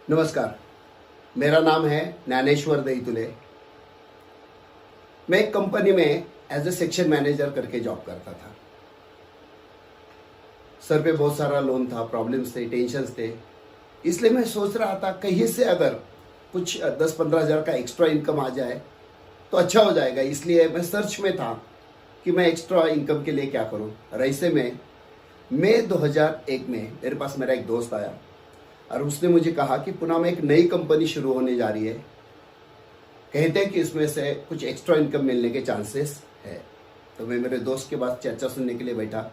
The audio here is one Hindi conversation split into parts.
नमस्कार, मेरा नाम है ज्ञानेश्वर दहीतुले। मैं एक कंपनी में एज ए सेक्शन मैनेजर करके जॉब करता था। सर पे बहुत सारा लोन था, प्रॉब्लम्स थे, टेंशन्स थे। इसलिए मैं सोच रहा था कहीं से अगर कुछ 10-15 हज़ार का एक्स्ट्रा इनकम आ जाए तो अच्छा हो जाएगा। इसलिए मैं सर्च में था कि मैं एक्स्ट्रा इनकम के लिए क्या करूं। और ऐसे में मई 2001 में मेरे पास मेरा एक दोस्त आया और उसने मुझे कहा कि पुणे में एक नई कंपनी शुरू होने जा रही है, कहते हैं कि इसमें से कुछ एक्स्ट्रा इनकम मिलने के चांसेस है। तो मैं मेरे दोस्त के पास चर्चा सुनने के लिए बैठा।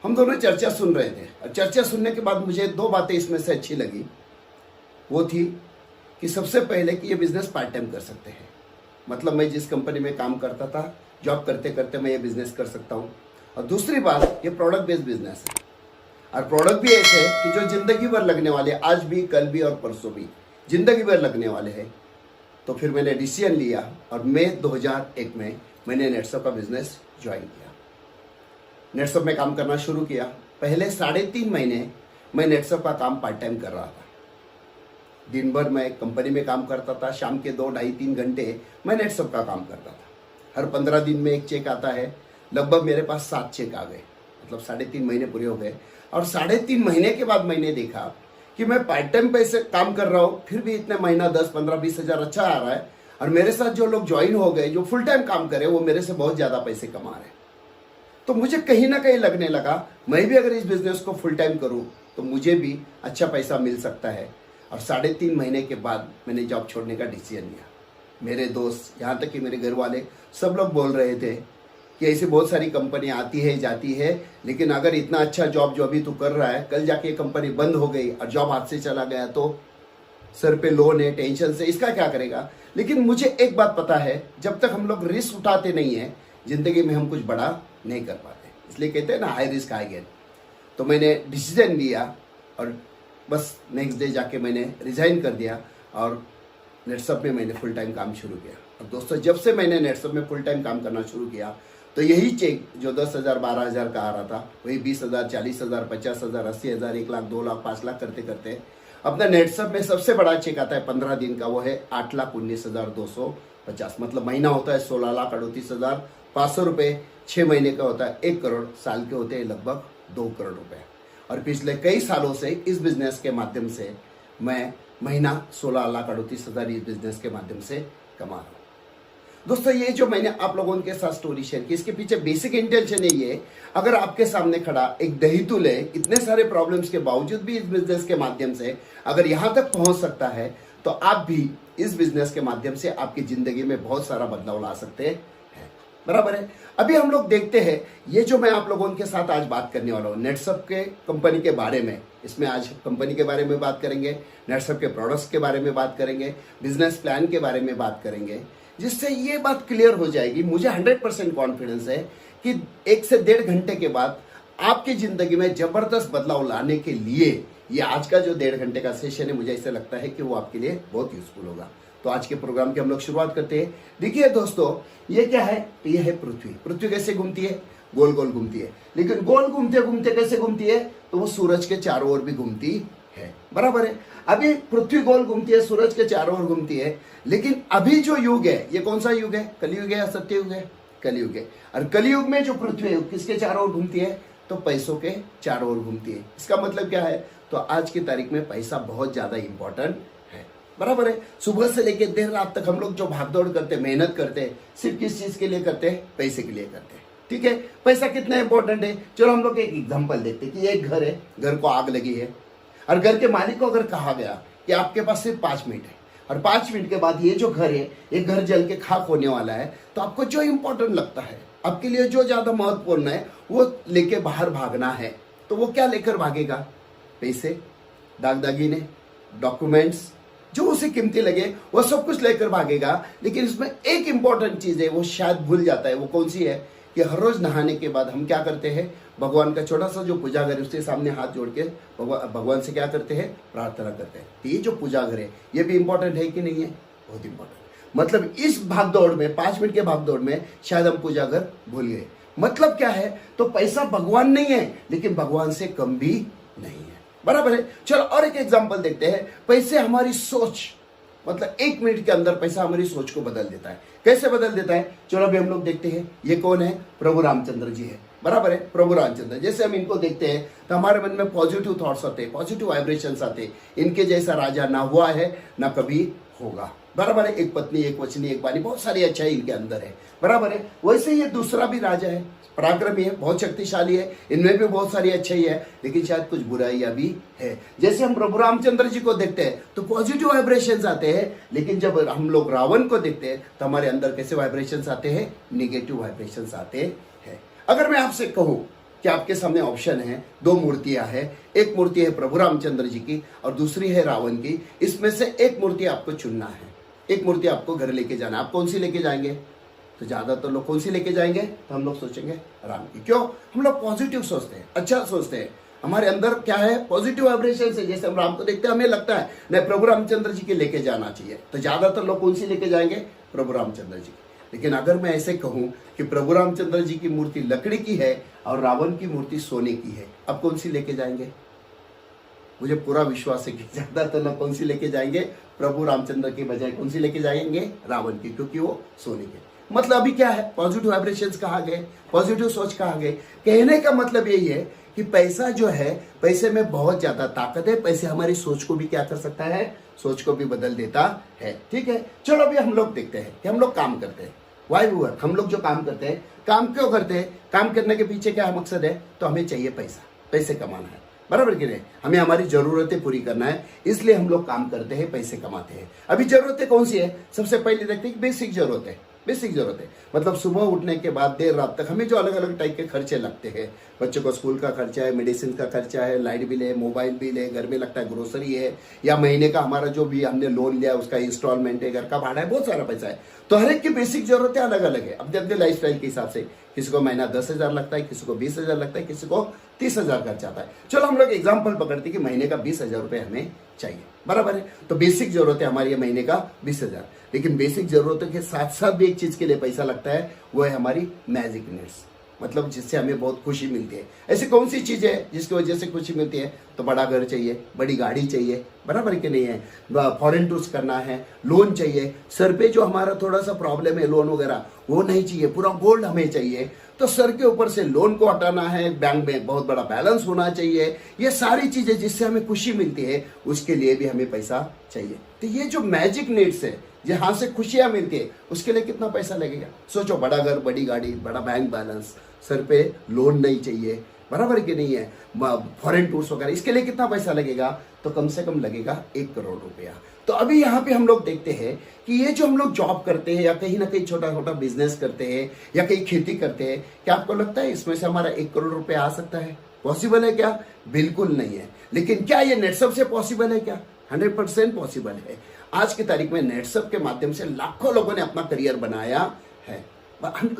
हम दोनों चर्चा सुन रहे थे और चर्चा सुनने के बाद मुझे दो बातें इसमें से अच्छी लगी। वो थी कि सबसे पहले कि ये बिजनेस पार्ट टाइम कर सकते हैं, मतलब मैं जिस कंपनी में काम करता था, जॉब करते करते मैं ये बिजनेस कर सकता हूँ। और दूसरी बात, ये प्रोडक्ट बेस्ड बिजनेस है और प्रोडक्ट भी ऐसे है कि जो जिंदगी भर लगने वाले, आज भी, कल भी और परसों भी जिंदगी भर लगने वाले हैं। तो फिर मैंने डिसीजन लिया और मई 2001 में मैंने नेटसप का बिजनेस ज्वाइन किया। नेटसप में काम करना शुरू किया। पहले 3.5 महीने मैं नेटसप का काम पार्ट टाइम कर रहा था। दिन भर मैं कंपनी में काम करता था, शाम के 2, 2.5-3 घंटे मैं नेटसप का काम करता था। हर 15 दिन में एक चेक आता है। लगभग मेरे पास 7 चेक आ गए, मतलब 3.5 महीने पूरे हो गए। और 3.5 महीने के बाद मैंने देखा कि मैं पार्ट टाइम पैसे काम कर रहा हूँ, फिर भी इतने महीना 10, 15, 20 हज़ार अच्छा आ रहा है। और मेरे साथ जो लोग ज्वाइन हो गए, जो फुल टाइम काम करे, वो मेरे से बहुत ज़्यादा पैसे कमा रहे हैं। तो मुझे कहीं ना कहीं लगने लगा मैं भी अगर इस बिजनेस को फुल टाइम करूँ तो मुझे भी अच्छा पैसा मिल सकता है। और 3.5 महीने के बाद मैंने जॉब छोड़ने का डिसीजन लिया। मेरे दोस्त, यहाँ तक कि मेरे घर वाले, सब लोग बोल रहे थे कि ऐसी बहुत सारी कंपनी आती है जाती है, लेकिन अगर इतना अच्छा जॉब जो अभी तू कर रहा है, कल जाके कंपनी बंद हो गई और जॉब हाथ से चला गया तो सर पे लोन है, टेंशन से, इसका क्या करेगा। लेकिन मुझे एक बात पता है, जब तक हम लोग रिस्क उठाते नहीं है जिंदगी में हम कुछ बड़ा नहीं कर पाते। इसलिए कहते हैं ना, हाई रिस्क हाई गेन। तो मैंने डिसीजन लिया और बस नेक्स्ट डे जाके मैंने रिजाइन कर दिया और नेटसप में मैंने फुल टाइम काम शुरू किया। और दोस्तों, जब से मैंने नेटसप में फुल टाइम काम करना शुरू किया तो यही चेक जो 10,000, 12,000 का आ रहा था, वही 20,000, 40,000, 50,000, 80,000, 1 लाख, 2 लाख, 5 लाख करते करते अपना नेटसप में सबसे बड़ा चेक आता है 15 दिन का, वो है 8,19,250। मतलब महीना होता है 16,38,500 रुपये। 6 महीने का होता है 1 करोड़, साल के होते हैं लगभग 2 करोड़ रुपए। और पिछले कई सालों से इस बिजनेस के माध्यम से मैं महीना 16,38,000 इस बिजनेस के माध्यम से कमा रहा हूँ। दोस्तों, ये जो मैंने आप लोगों के साथ स्टोरी शेयर की, इसके पीछे बेसिक इंटेंशन है ये, अगर आपके सामने खड़ा एक दहीतुल है, इतने सारे प्रॉब्लम्स के बावजूद भी इस बिजनेस के माध्यम से अगर यहाँ तक पहुंच सकता है, तो आप भी इस बिजनेस के माध्यम से आपकी जिंदगी में बहुत सारा बदलाव ला सकते हैं। बराबर है। अभी हम लोग देखते हैं, ये जो मैं आप लोगों के साथ आज बात करने वाला हूँ नेटसप के कंपनी के बारे में, इसमें आज कंपनी के बारे में बात करेंगे, नेटसप के प्रोडक्ट्स के बारे में बात करेंगे, बिजनेस प्लान के बारे में बात करेंगे, जिससे ये बात क्लियर हो जाएगी। मुझे 100% कॉन्फिडेंस है कि 1 से 1.5 घंटे के बाद आपकी जिंदगी में जबरदस्त बदलाव लाने के लिए ये आज का जो 1.5 घंटे का सेशन है, मुझे ऐसा लगता है कि वो आपके लिए बहुत यूजफुल होगा। तो आज के प्रोग्राम की हम लोग शुरुआत करते हैं। देखिए दोस्तों, ये क्या है? ये है पृथ्वी। पृथ्वी कैसे घूमती है? गोल गोल घूमती है। लेकिन गोल घूमते घूमते कैसे घूमती है? तो वो सूरज के चारों ओर भी घूमती है। बराबर है। अभी पृथ्वी गोल घूमती है, सूरज के चारों ओर घूमती है, लेकिन अभी जो युग है, ये कौन सा युग है? कलयुग है या सत्ययुग है? कलयुग है। और कलयुग में जो पृथ्वी है किसके चारों ओर घूमती है? तो पैसों के चारों ओर घूमती है। इसका मतलब क्या है? तो आज की तारीख में पैसा बहुत ज्यादा इंपॉर्टेंट है। बराबर है। सुबह से लेकर देर रात तक हम लोग जो भागदौड़ करते हैं, मेहनत करते हैं, सिर्फ किस चीज के लिए करते हैं? पैसे के लिए करते हैं। ठीक है। पैसा कितना इंपॉर्टेंट है? चलो हम लोग एक एग्जांपल देखते हैं कि एक घर है, घर को आग लगी है और घर के मालिक को अगर कहा गया कि आपके पास सिर्फ 5 मिनट है और 5 मिनट के बाद ये जो घर है, ये घर जल के खाक होने वाला है, तो आपको जो इंपॉर्टेंट लगता है, आपके लिए जो ज्यादा महत्वपूर्ण है, वो लेके बाहर भागना है। तो वो क्या लेकर भागेगा? पैसे, दाग दागीने, डॉक्यूमेंट्स, जो उसे कीमती लगे वो सब कुछ लेकर भागेगा। लेकिन इसमें एक इंपॉर्टेंट चीज है, वो शायद भूल जाता है। वो कौन सी है? कि हर रोज नहाने के बाद हम क्या करते हैं? भगवान का छोटा सा जो पूजा घर है उसके सामने हाथ जोड़ के भगवान से क्या करते हैं? प्रार्थना करते हैं। तो ये जो पूजा घर है, ये भी इंपॉर्टेंट है कि नहीं है? बहुत इंपॉर्टेंट। मतलब इस भागदौड़ में, 5 मिनट के भागदौड़ में शायद हम पूजा घर भूल गए। मतलब क्या है? तो पैसा भगवान नहीं है, लेकिन भगवान से कम भी नहीं है। बराबर है। चलो और एक एग्जांपल देखते हैं। पैसे हमारी सोच, मतलब 1 मिनट के अंदर पैसा हमारी सोच को बदल देता है। कैसे बदल देता है? चलो अभी हम लोग देखते हैं। ये कौन है? प्रभु रामचंद्र जी है, बराबर है। प्रभु रामचंद्र, जैसे हम इनको देखते हैं तो हमारे मन में पॉजिटिव थॉट्स आते हैं, पॉजिटिव वाइब्रेशंस आते हैं। इनके जैसा राजा ना हुआ है ना कभी होगा, बराबर है। एक पत्नी, एक वचनी, एक बानी, बहुत सारी अच्छाई इनके अंदर है, बराबर है। वैसे ये दूसरा भी राजा है, पराक्रमी है, बहुत शक्तिशाली है, इनमें भी बहुत सारी अच्छाई है, लेकिन शायद कुछ बुराइयां भी है। जैसे हम प्रभु रामचंद्र जी को देखते हैं तो पॉजिटिव वाइब्रेशंस आते हैं, लेकिन जब हम लोग रावण को देखते हैं तो हमारे अंदर कैसे वाइब्रेशंस आते हैं? निगेटिव वाइब्रेशंस आते हैं। अगर मैं आपसे कहूं कि आपके सामने ऑप्शन है, 2 मूर्तियां हैं, एक मूर्ति है प्रभु रामचंद्र जी की और दूसरी है रावण की, इसमें से एक मूर्ति आपको चुनना है, एक मूर्ति आपको घर लेके जाना है, आप कौन सी लेके जाएंगे? तो ज्यादातर लोग कौन सी लेके जाएंगे? तो हम लोग सोचेंगे राम की। क्यों? हम लोग पॉजिटिव सोचते हैं, अच्छा सोचते हैं, हमारे अंदर क्या है? पॉजिटिव वाइब्रेशन है। जैसे हम राम को देखते हैं हमें लगता है नहीं, प्रभु रामचंद्र जी के लेके जाना चाहिए, तो ज्यादातर लोग कौन सी लेके जाएंगे? प्रभु रामचंद्र जी। लेकिन अगर मैं ऐसे कहूं कि प्रभु रामचंद्र जी की मूर्ति लकड़ी की है और रावण की मूर्ति सोने की है, अब कौन सी लेके जाएंगे? मुझे पूरा विश्वास है कि ज्यादातर लोग कौन सी लेके जाएंगे? प्रभु रामचंद्र के बजाय कौन सी लेके जाएंगे? रावण की, क्योंकि वो सोने के। मतलब अभी क्या है? पॉजिटिव वाइब्रेशंस कहा गए, पॉजिटिव सोच कहा गए। कहने का मतलब यही है कि पैसा जो है, पैसे में बहुत ज्यादा ताकत है। पैसे हमारी सोच को भी क्या कर सकता है? सोच को भी बदल देता है, ठीक है। चलो अभी हम लोग देखते हैं कि हम लोग काम करते हैं, वाई वर्क, हम लोग जो काम करते हैं, काम क्यों करते हैं? काम करने के पीछे क्या मकसद है? तो हमें चाहिए पैसा, पैसे कमाना है, बराबर कि नहीं? हमें हमारी जरूरतें पूरी करना है, इसलिए हम लोग काम करते हैं, पैसे कमाते हैं। अभी जरूरतें कौन सी है? सबसे पहले देखते हैं बेसिक जरूरत है, बेसिक जरूरत है। मतलब सुबह उठने के बाद देर रात तक हमें जो अलग अलग टाइप के खर्चे लगते हैं, बच्चों को स्कूल का खर्चा है, मेडिसिन का खर्चा है, लाइट बिल है, मोबाइल बिल है, घर में लगता है ग्रोसरी है, या महीने का हमारा जो भी हमने लोन लिया उसका इंस्टॉलमेंट है, घर का भाड़ा है, बहुत सारा पैसा है। तो हर एक की बेसिक जरूरतें अलग अलग है, अपने अपने लाइफ स्टाइल के हिसाब से। किसी को महीना 10,000 लगता है, किसी को 20,000 लगता है, किसी को 30,000 खर्चा आता है। चलो हम लोग एग्जाम्पल पकड़ते कि महीने का 20,000 रुपये हमें चाहिए, बराबर है। तो बेसिक जरूरत है हमारी महीने का 20,000। लेकिन बेसिक जरूरतों के साथ साथ भी एक चीज के लिए पैसा लगता है, वो है हमारी मैजिक नीड्स, मतलब जिससे हमें बहुत खुशी मिलती है। ऐसी कौन सी चीज है जिसकी वजह से खुशी मिलती है? तो बड़ा घर चाहिए, बड़ी गाड़ी चाहिए, बराबर के नहीं है, फॉरेन टूर्स करना है, लोन चाहिए, सर पे जो हमारा थोड़ा सा प्रॉब्लम है लोन वगैरह वो नहीं चाहिए, पूरा गोल्ड हमें चाहिए। तो सर के ऊपर से लोन को हटाना है, बैंक में बहुत बड़ा बैलेंस होना चाहिए, ये सारी चीजें जिससे हमें खुशी मिलती है, उसके लिए भी हमें पैसा चाहिए। तो ये जो मैजिक नीड्स है, जहां से खुशियां मिलती है, उसके लिए कितना पैसा लगेगा? सोचो, बड़ा घर, बड़ी गाड़ी, बड़ा बैंक बैलेंस, सर पे लोन नहीं चाहिए, बराबर कि नहीं है, फॉरेन टूर्स वगैरह, इसके लिए कितना पैसा लगेगा? तो कम से कम लगेगा 1 करोड़ रुपया। तो अभी यहाँ पे हम लोग देखते हैं कि ये जो हम लोग जॉब करते हैं या कहीं ना कहीं छोटा छोटा बिजनेस करते हैं या कहीं खेती करते हैं, क्या आपको लगता है इसमें से हमारा 1 करोड़ रुपया आ सकता है? पॉसिबल है क्या? बिल्कुल नहीं है। लेकिन क्या ये नेटसप से पॉसिबल है क्या? 100% पॉसिबल है। आज की तारीख में नेटसप के माध्यम से लाखों लोगों ने अपना करियर बनाया है,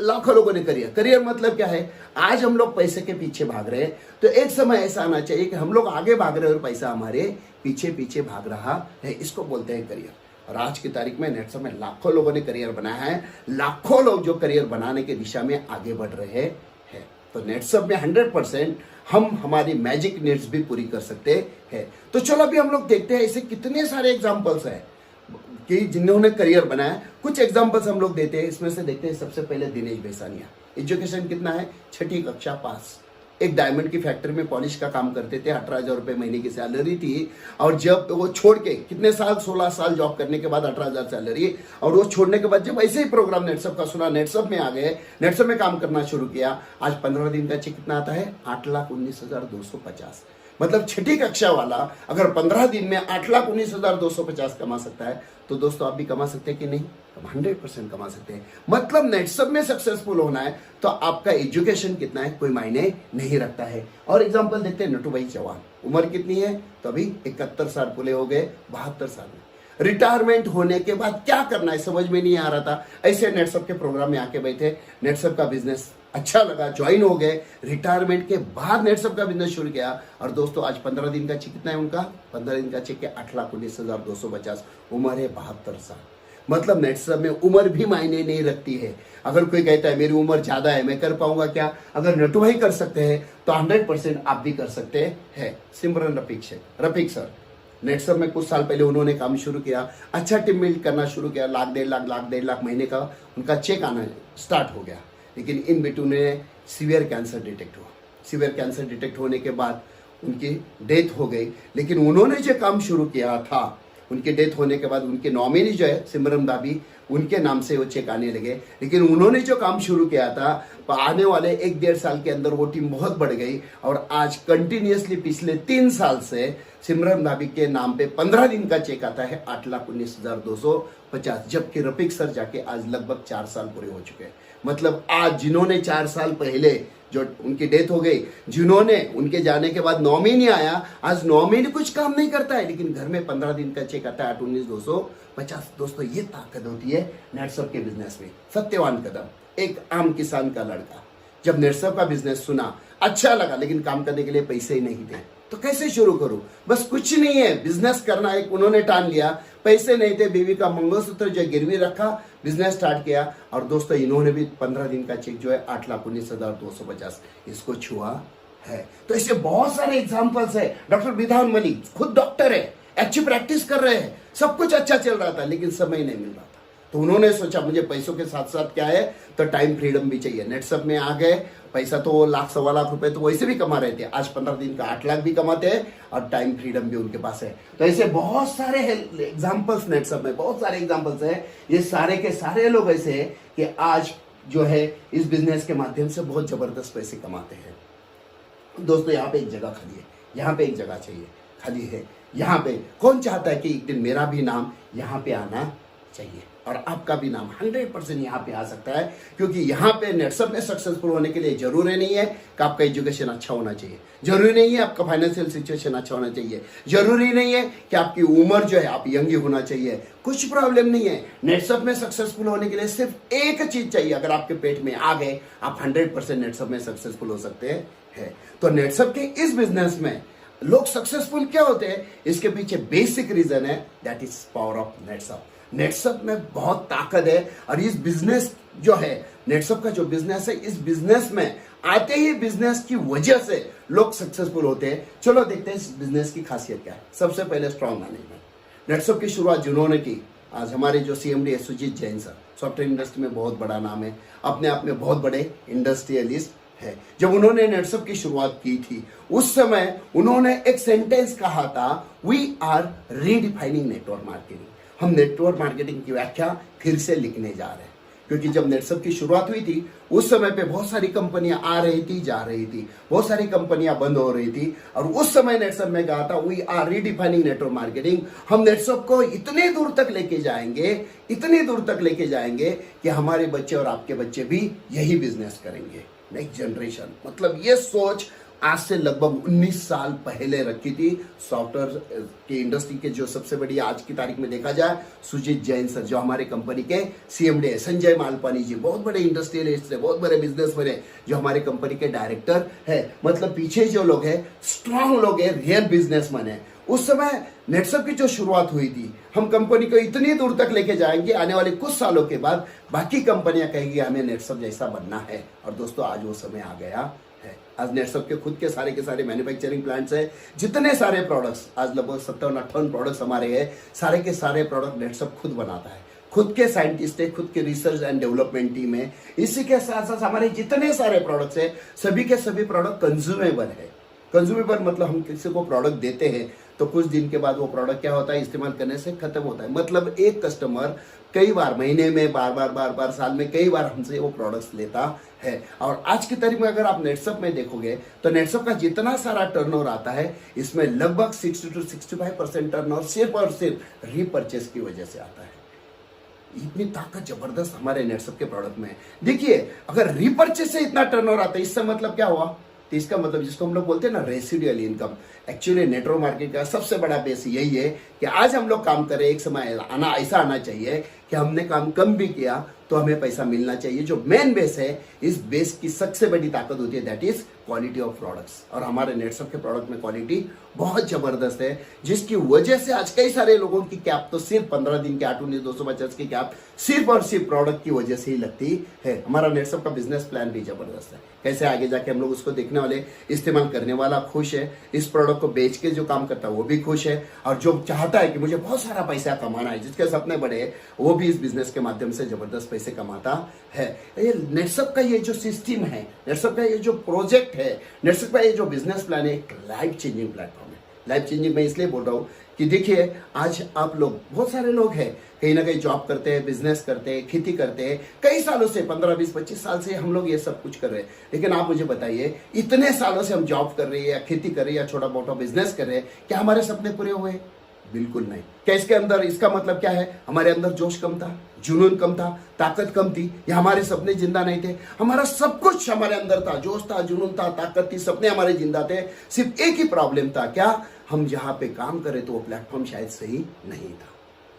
लाखों लोगों ने करियर मतलब क्या है? आज हम लोग पैसे के पीछे भाग रहे हैं, तो एक समय ऐसा आना चाहिए कि हम लोग आगे भाग रहे हैं और पैसा हमारे पीछे पीछे भाग रहा है, इसको बोलते हैं करियर। और आज की तारीख में नेटसप में लाखों लोगों ने करियर बनाया है, लाखों लोग जो करियर बनाने की दिशा में आगे बढ़ रहे हैं। तो नेटसप में 100% हम हमारी मैजिक नीड्स भी पूरी कर सकते हैं। तो चलो अभी हम लोग देखते हैं ऐसे कितने सारे एग्जाम्पल्स हैं कि जिन्होंने करियर बनाया। कुछ एग्जांपल्स हम लोग देते हैं, इसमें से देखते हैं सबसे पहले दिनेश बेसानिया। एजुकेशन कितना है? 6ठी कक्षा पास, एक डायमंड की फैक्ट्री में पॉलिश का काम करते थे, 18,000 रुपये महीने की सैलरी थी। और जब वो छोड़ के कितने साल, 16 साल जॉब करने के बाद 18,000 सैलरी, और वो छोड़ने के बाद जब ऐसे ही प्रोग्राम नेटसप का सुना, नेटसप में आ गए, नेटसप में काम करना शुरू किया। आज 15 दिन का चेक कितना आता है? 8,19,250। मतलब 6ठी कक्षा वाला अगर 15 दिन में 8,19,250 कमा सकता है, तो दोस्तों आप भी कमा सकते हैं कि नहीं? 100% कमा सकते हैं। मतलब नेटसप में सक्सेसफुल होना है तो आपका एजुकेशन कितना है कोई मायने नहीं रखता है। और एग्जांपल देखते हैं नटू भाई चौहान, उम्र कितनी है? तो अभी 71 साल पूरे हो गए, 72 साल में रिटायरमेंट होने के बाद क्या करना है समझ में नहीं आ रहा था, ऐसे नेटसप के प्रोग्राम में आके बैठे, नेटसप का बिजनेस अच्छा लगा, ज्वाइन हो गए, रिटायरमेंट के बाद नेटसप का बिजनेस शुरू किया। और दोस्तों आज 15 दिन का चेक कितना है उनका? 15 दिन का चेक है 8,19,250, उम्र है 72 साल। मतलब नेटसब में उम्र भी मायने नहीं रखती है। अगर कोई कहता है मेरी उम्र ज्यादा है, मैं कर पाऊंगा क्या, अगर नटू भाई कर सकते हैं तो 100% आप भी कर सकते हैं। सिमरन रफीक सर नेटसब में कुछ साल पहले उन्होंने काम शुरू किया, अच्छा टीम बिल्ड करना शुरू किया, लाख डेढ़ लाख महीने का उनका चेक आना स्टार्ट हो गया। लेकिन इन बिटवीन में सीवियर कैंसर डिटेक्ट हुआ। सीवियर कैंसर डिटेक्ट होने के बाद उनकी डेथ हो गई। लेकिन उन्होंने जो काम शुरू किया था, उनके डेथ होने के बाद उनके नॉमिनी जो है सिमरन भाभी, उनके नाम से वो चेक आने लगे। लेकिन उन्होंने जो काम शुरू किया था, आने वाले 1-1.5 साल के अंदर वो टीम बहुत बढ़ गई और आज कंटिन्यूअसली पिछले 3 साल से सिमरन भाभी के नाम पे 15 दिन का चेक आता है 8,19,250, जबकि रफीक सर जाके आज लगभग 4 साल पूरे हो चुके हैं। मतलब आज जिन्होंने 4 साल पहले जो उनकी डेथ हो गई, जिन्होंने उनके जाने के बाद नॉमिनी आया, आज नॉमिनी कुछ काम नहीं करता है, लेकिन घर में 15 दिन का चेक आता है 8,19,250। दोस्तों ये ताकत होती है नेटसब के बिजनेस में। सत्यवान कदम, एक आम किसान का लड़का, जब नेटसब का बिजनेस सुना अच्छा लगा, लेकिन काम करने के लिए पैसे ही नहीं थे, तो कैसे शुरू करूं। बस कुछ नहीं है, बिजनेस करना एक उन्होंने ठान लिया, पैसे नहीं थे, बीवी का मंगलसूत्र जो गिरवी रखा, बिजनेस स्टार्ट किया। और दोस्तों इन्होंने भी 15 दिन का चेक जो है 8,19,250 इसको छुआ है। तो ऐसे बहुत सारे एग्जांपल्स है। डॉक्टर विधान मलिक खुद डॉक्टर है, अच्छी प्रैक्टिस कर रहे हैं, सब कुछ अच्छा चल रहा था, लेकिन समय नहीं मिल रहा था। तो उन्होंने सोचा मुझे पैसों के साथ साथ क्या है, तो टाइम फ्रीडम भी चाहिए। नेटसब में आ गए, पैसा तो लाख 1.25 लाख रुपए तो वैसे भी कमा रहे थे, आज 15 दिन का 8 लाख भी कमाते हैं और टाइम फ्रीडम भी उनके पास है। तो ऐसे बहुत सारे एग्जांपल्स नेटसब में, बहुत सारे एग्जांपल्स हैं। ये सारे के सारे लोग ऐसे हैं कि आज जो है इस बिजनेस के माध्यम से बहुत जबरदस्त पैसे कमाते हैं। दोस्तों यहाँ पे एक जगह खाली है, यहाँ पे एक जगह चाहिए खाली है, यहाँ पे कौन चाहता है कि एक दिन मेरा भी नाम यहाँ पे आना चाहिए और आपका भी नाम 100% यहाँ पे आ सकता है। क्योंकि यहाँ पे नेटसब में सक्सेसफुल होने के लिए जरूरी नहीं है कि आपका एजुकेशन अच्छा होना चाहिए, जरूरी नहीं है आपका फाइनेंशियल सिचुएशन अच्छा होना चाहिए, जरूरी नहीं है कि आपकी उम्र जो है आप यंग ही होना चाहिए, कुछ प्रॉब्लम नहीं है। नेटसब में सक्सेसफुल होने के लिए सिर्फ एक चीज चाहिए, अगर आपके पेट में आ गए आप 100% नेटसब में सक्सेसफुल हो सकते हैं। तो नेटसब के इस बिजनेस में लोग सक्सेसफुल क्या होते हैं, इसके पीछे बेसिक रीजन है, दैट इज पावर ऑफ नेटसब। नेटसब में बहुत ताकत है और इस बिजनेस जो है, नेटसब का जो बिजनेस है, इस बिजनेस में आते ही बिजनेस की वजह से लोग सक्सेसफुल होते हैं। चलो देखते हैं इस बिजनेस की खासियत क्या है। सबसे पहले स्ट्रॉन्ग मैनेजमेंट। नेटसब की शुरुआत जिन्होंने की, आज हमारे जो CMD है Sujit Jain sir, software industry में बहुत बड़ा नाम है, अपने आप में बहुत बड़े इंडस्ट्रियलिस्ट है। जब उन्होंने नेटसब की शुरुआत की थी, उस समय उन्होंने एक सेंटेंस कहा था, we are redefining network marketing. हम नेटवर्क मार्केटिंग की व्याख्या फिर से लिखने जा रहे हैं। क्योंकि जब नेटसब की शुरुआत हुई थी, उस समय पे बहुत सारी कंपनियां आ रही थी, जा रही थी, बहुत सारी कंपनियां बंद हो रही थी, और उस समय नेटसब में कहा था, we are redefining network marketing. हम नेटसब को इतने दूर तक लेके जाएंगे, इतने दूर तक लेके जाएंगे कि हमारे बच्चे और आपके बच्चे भी यही बिजनेस करेंगे। नेक्स्ट जनरेशन, मतलब ये सोच आज से लगभग 19 साल पहले रखी थी सॉफ्टवेयर की इंडस्ट्री के जो सबसे बड़ी आज की तारीख में देखा जाए सुजीत जैन सर, जो हमारे कंपनी के CMD है। संजय मालपानी जी बहुत बड़े इंडस्ट्रियलिस्ट है, बहुत बड़े बिजनेसमैन है, जो हमारे कंपनी के डायरेक्टर है। मतलब पीछे जो लोग है स्ट्रांग लोग है, रियल बिजनेसमैन है। उस समय नेटसब की जो शुरुआत हुई थी, हम कंपनी को इतनी दूर तक लेके जाएंगे, आने वाले कुछ सालों के बाद बाकी कंपनियां कहेंगी हमें नेटसब जैसा बनना है। और दोस्तों आज वो समय आ गया है। आज नेटसब के खुद के सारे मैन्युफैक्चरिंग प्लांट्स है, जितने सारे प्रोडक्ट्स, आज लगभग 57-58 प्रोडक्ट्स हमारे हैं, सारे के सारे प्रोडक्ट नेटसब खुद बनाता है। खुद के साइंटिस्ट है, खुद के रिसर्च एंड डेवलपमेंट टीम है। इसी के साथ साथ हमारे जितने सारे प्रोडक्ट्स है, सभी के सभी प्रोडक्ट कंज्यूमेबल है। कंज्यूमेबल मतलब हम किसी को प्रोडक्ट देते हैं तो कुछ दिन के बाद वो प्रोडक्ट क्या होता है, इस्तेमाल करने से खत्म होता है। मतलब एक कस्टमर कई बार महीने में, बार साल में कई बार हमसे वो प्रोडक्ट्स लेता है। और आज की तारीख में अगर आप नेटसब में देखोगे तो नेटसब का जितना सारा टर्नओवर आता है, इसमें लगभग 60 to 65% टर्नओवर सिर्फ और सिर्फ रीपरचेस की वजह से आता है। इतनी ताकत जबरदस्त हमारे नेटसब के प्रोडक्ट में है। देखिए अगर रीपरचेस से इतना टर्नओवर आता है, इससे मतलब क्या हुआ, तो इसका मतलब जिसको हम लोग बोलते हैं ना residual income, actually network market का सबसे बड़ा बेस यही है कि आज हम लोग काम कर रहे हैं, एक समय ऐसा आना चाहिए कि हमने काम कम भी किया तो हमें पैसा मिलना चाहिए। जो मेन बेस है, इस बेस की सबसे बड़ी ताकत होती है that is quality of products. और हमारे नेटसप के प्रोडक्ट में क्वालिटी बहुत जबरदस्त है, जिसकी वजह से आज कई सारे लोगों की कैप तो सिर्फ 15 दिन के 8-19-250 की कैप सिर्फ और सिर्फ प्रोडक्ट की वजह से ही लगती है। हमारा नेटसप का बिजनेस प्लान भी जबरदस्त है, कैसे आगे जाके हम लोग उसको देखने वाले, इस्तेमाल करने वाला खुश है, इस प्रोडक्ट को बेच के जो काम करता है वो भी खुश है, और जो चाहता है कि मुझे बहुत सारा पैसा कमाना है, जिसके सपने बड़े हैं, वो भी इस बिजनेस के माध्यम से जबरदस्त पैसे कमाता है। ये नेटसप का ये जो सिस्टम है, नेटसप का ये जो प्रोजेक्ट है, नेटसप का ये जो बिजनेस प्लान है, एक लाइफ चेंजिंग प्लेटफॉर्म है। लाइफ चेंजिंग मैं इसलिए बोल रहा हूँ कि देखिए, आज आप लोग, बहुत सारे लोग हैं कहीं ना कहीं जॉब करते हैं, बिजनेस करते हैं, खेती करते हैं, कई सालों से 15-20-25 साल से हम लोग ये सब कुछ कर रहे हैं। लेकिन आप मुझे बताइए, इतने सालों से हम जॉब कर रहे हैं या खेती कर रहे हैं या छोटा मोटा बिजनेस कर रहे हैं, क्या हमारे सपने पूरे हुए? बिल्कुल नहीं। क्या इसके अंदर, इसका मतलब क्या है? हमारे अंदर जोश कम था, जुनून कम था, ताकत कम थी, या हमारे सपने जिंदा नहीं थे? हमारा सब कुछ हमारे अंदर था, जोश था, जुनून था, ताकत थी, सपने हमारे जिंदा थे। सिर्फ एक ही प्रॉब्लम था, क्या? हम जहां पे काम करें तो वो प्लेटफॉर्म शायद सही नहीं था।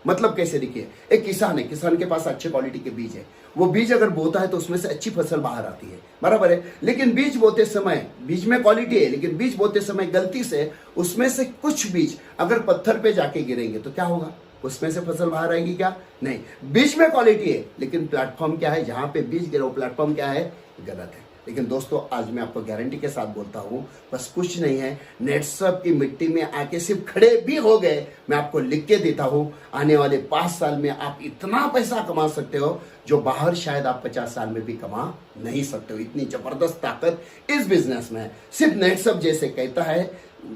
मतलब कैसे? देखिए, एक किसान है, किसान के पास अच्छे क्वालिटी के बीज है, वो बीज अगर बोता है तो उसमें से अच्छी फसल बाहर आती है, बराबर है। लेकिन बीज बोते समय, बीज में क्वालिटी है, लेकिन बीज बोते समय गलती से उसमें से कुछ बीज अगर पत्थर पे जाके गिरेंगे तो क्या होगा? उसमें से फसल बाहर आएगी क्या? नहीं। बीज में क्वालिटी है, लेकिन प्लेटफॉर्म क्या है? जहां पे बीज गिरा वो प्लेटफॉर्म क्या है? गलत है। लेकिन दोस्तों, आज मैं आपको गारंटी के साथ बोलता हूं, बस कुछ नहीं है, नेटसप की मिट्टी में आके सिर्फ खड़े भी हो गए, मैं आपको लिख के देता हूं, आने वाले 5 साल में आप इतना पैसा कमा सकते हो जो बाहर शायद आप 50 साल में भी कमा नहीं सकते हो। इतनी जबरदस्त ताकत इस बिजनेस में है। सिर्फ नेटसप जैसे कहता है,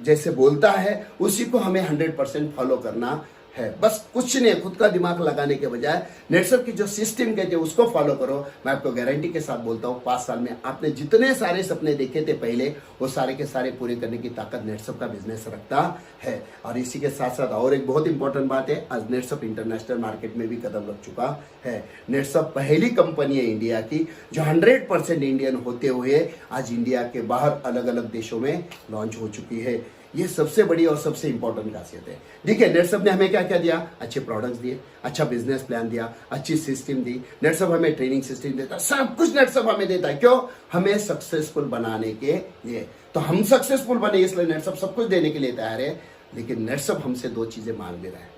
जैसे बोलता है, उसी को हमें 100% फॉलो करना है। बस कुछ नहीं, खुद का दिमाग लगाने के बजाय नेटसप की जो सिस्टम कहते हैं उसको फॉलो करो। मैं आपको गारंटी के साथ बोलता हूँ, 5 साल में आपने जितने सारे सपने देखे थे पहले, वो सारे के सारे पूरे करने की ताकत नेटसप का बिजनेस रखता है। और इसी के साथ साथ और एक बहुत इंपॉर्टेंट बात है, आज नेटसप इंटरनेशनल मार्केट में भी कदम रख चुका है। नेटसप पहली कंपनी है इंडिया की जो 100% इंडियन होते हुए आज इंडिया के बाहर अलग अलग देशों में लॉन्च हो चुकी है। ये सबसे बड़ी और सबसे इंपॉर्टेंट खासियत है। देखिए, नेटसप ने हमें क्या क्या दिया? अच्छे प्रोडक्ट्स दिए, अच्छा बिजनेस प्लान दिया, अच्छी सिस्टम दी, नेटसप हमें ट्रेनिंग सिस्टम देता, सब कुछ नेटसप हमें देता है। क्यों? हमें सक्सेसफुल बनाने के लिए। तो हम सक्सेसफुल बने इसलिए नेटसप सब कुछ देने के लिए तैयार है। लेकिन नेटसप हमसे 2 चीजें मांग ले रहा है।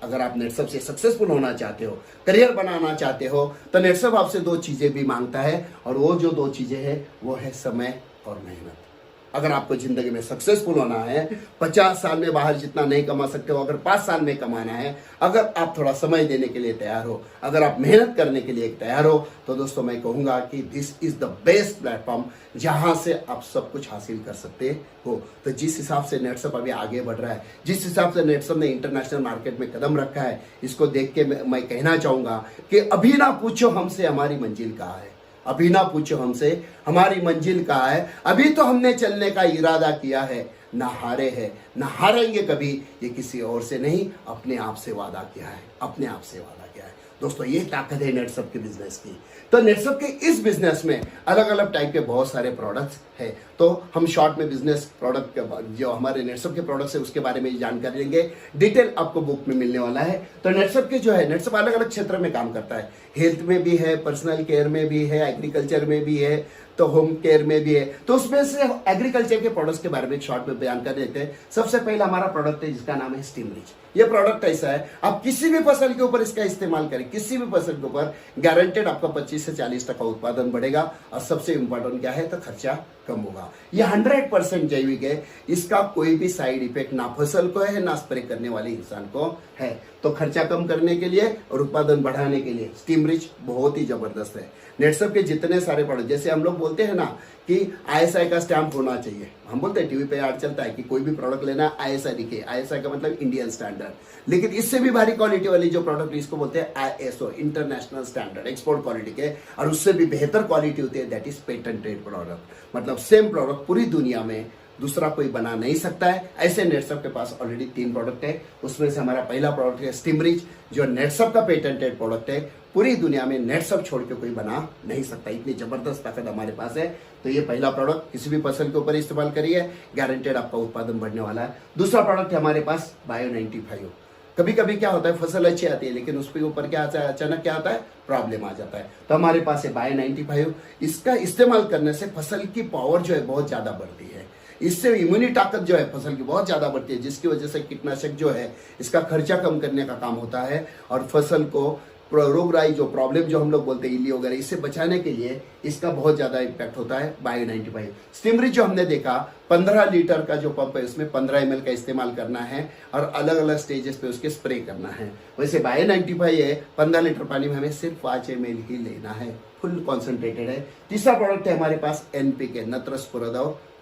अगर आप नेटसप से सक्सेसफुल होना चाहते हो, करियर बनाना चाहते हो, तो नेटसप आपसे 2 चीजें भी मांगता है, और वो जो 2 चीजें हैं वो है समय और मेहनत। अगर आपको जिंदगी में सक्सेसफुल होना है, 50 साल में बाहर जितना नहीं कमा सकते हो, अगर 5 साल में कमाना है, अगर आप थोड़ा समय देने के लिए तैयार हो, अगर आप मेहनत करने के लिए तैयार हो, तो दोस्तों मैं कहूंगा कि this is the best platform जहां से आप सब कुछ हासिल कर सकते हो। तो जिस हिसाब से नेटसप अभी आगे बढ़ रहा है, जिस हिसाब से नेटसप ने इंटरनेशनल मार्केट में कदम रखा है, इसको देख के मैं कहना चाहूंगा कि अभी ना पूछो हमसे हमारी मंजिल कहाँ है, अभी ना पूछो हमसे हमारी मंजिल कहाँ है। अभी तो हमने चलने का इरादा किया है, ना हारे हैं, ना हारेंगे कभी। ये किसी और से नहीं, अपने आप से वादा किया है, अपने आप से वादा किया है। दोस्तों, ये ताकत है नेटसप के बिजनेस की। तो नेटसप के इस बिजनेस में अलग अलग टाइप के बहुत सारे प्रोडक्ट्स है। तो हम शॉर्ट में बिजनेस प्रोडक्ट जो हमारे नेटसप के प्रोडक्ट्स है उसके बारे में जानकारी लेंगे। डिटेल आपको बुक में मिलने वाला है। तो नेटसप के जो है, नेटसप अलग अलग क्षेत्र में काम करता है। हेल्थ में भी है, पर्सनल केयर में भी है, एग्रीकल्चर में भी है, तो होम केयर में भी है। तो उसमें से एग्रीकल्चर के प्रोडक्ट्स के बारे में शॉर्ट में जानकारी देते हैं। सबसे पहला हमारा प्रोडक्ट है जिसका नाम है स्टीम रिच। ये प्रोडक्ट ऐसा है, आप किसी भी फसल के ऊपर इसका इस्तेमाल करें, किसी भी फसल के ऊपर गारंटेड आपका 25 से 40% उत्पादन बढ़ेगा। और सबसे इंपॉर्टेंट क्या है, तो खर्चा कम होगा। ये 100% जैविक है, इसका कोई भी साइड इफेक्ट ना फसल को है ना स्प्रे करने वाले इंसान को है। तो खर्चा कम करने के लिए और उत्पादन बढ़ाने के लिए स्टीम रिच बहुत ही जबरदस्त है। नेटसप के जितने सारे प्रोडक्ट, जैसे हम लोग बोलते हैं ना कि ISI का स्टैंप होना चाहिए, हम बोलते हैं टीवी पे ऐड चलता है कि कोई भी प्रोडक्ट लेना ISI दिखे। ISI का मतलब इंडियन स्टैंडर्ड। लेकिन इससे भी भारी क्वालिटी वाली जो प्रोडक्ट, इसको बोलते हैं ISO, international standard, export quality के। और उससे भी बेहतर क्वालिटी होती है, दैट इज पेटेंटेड प्रोडक्ट। मतलब सेम प्रोडक्ट पूरी दुनिया में दूसरा कोई बना नहीं सकता है। ऐसे नेटसप के पास ऑलरेडी 3 प्रोडक्ट है। उसमें से हमारा पहला प्रोडक्ट है स्टीमरिच, जो नेटसप का पेटेंटेड प्रोडक्ट है। पूरी दुनिया में नेटसप छोड़ के कोई बना नहीं सकता, इतनी जबरदस्त ताकत हमारे पास है। तो ये पहला प्रोडक्ट किसी भी फसल के ऊपर इस्तेमाल करिए, गारंटेड आपका उत्पादन बढ़ने वाला है। दूसरा प्रोडक्ट है हमारे पास बायो 95। कभी कभी क्या होता है, फसल अच्छी आती है लेकिन उसके ऊपर क्या आता है, अचानक क्या आता है, प्रॉब्लम आ जाता है। तो हमारे पास है बायो 95। इसका इस्तेमाल करने से फसल की पावर जो है बहुत ज्यादा बढ़ती है। इससे इम्यूनिटी ताकत जो है फसल की बहुत ज्यादा बढ़ती है, जिसकी वजह से कीटनाशक जो है इसका खर्चा कम करने का काम होता है और फसल को रोग राई जो प्रॉब्लम जो हम लोग बोलते हैं इली वगैरह, इससे बचाने के लिए इसका बहुत ज्यादा इम्पैक्ट होता है बायो 95। स्टीमरिच जो हमने देखा 15 लीटर का जो पंप है उसमें 15 ml का इस्तेमाल करना है और अलग अलग स्टेजेस पे उसके स्प्रे करना है। वैसे बायो 95 है 15 लीटर पानी में हमें सिर्फ 5 ml ही लेना है, फुल कॉन्सेंट्रेटेड है। तीसरा प्रोडक्ट है हमारे पास NPK, नत्र स्फुरद